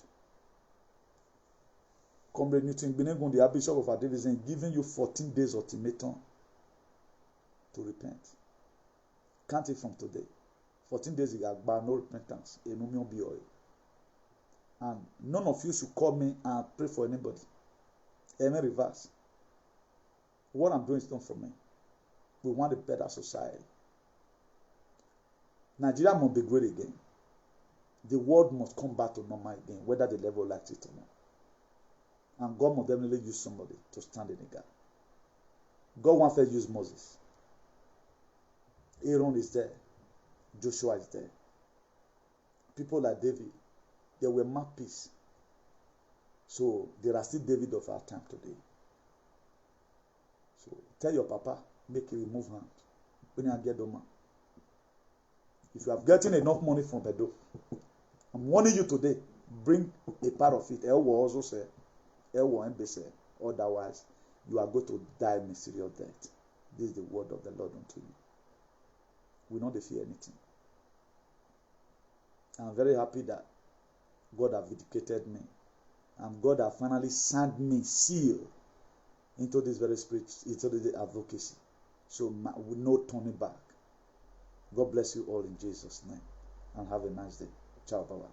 Comrade Newton Benegun, the Bishop of our division, giving you 14 days ultimatum to repent. Can't take from today. 14 days ago, no repentance. And none of you should call me and pray for anybody. Any reverse. What I'm doing is not for me. We want a better society. Nigeria must be great again. The world must come back to normal again, whether the level likes it or not. And God must definitely use somebody to stand in the gap. God wants to use Moses. Aaron is there. Joshua is there. People like David, they were mad peace. So there are still David of our time today. So tell your papa, make a remove hand when you get the man. If you have gotten enough money from Edo, I'm warning you today, bring a part of it. El will also say, El will say, otherwise you are going to die mysterious death. This is the word of the Lord unto you. We not fear anything. I'm very happy that God has vindicated me. And God has finally signed me, seal, into this very spirit, into the advocacy. So with no turning back. God bless you all in Jesus' name. And have a nice day. Ciao, bye-bye.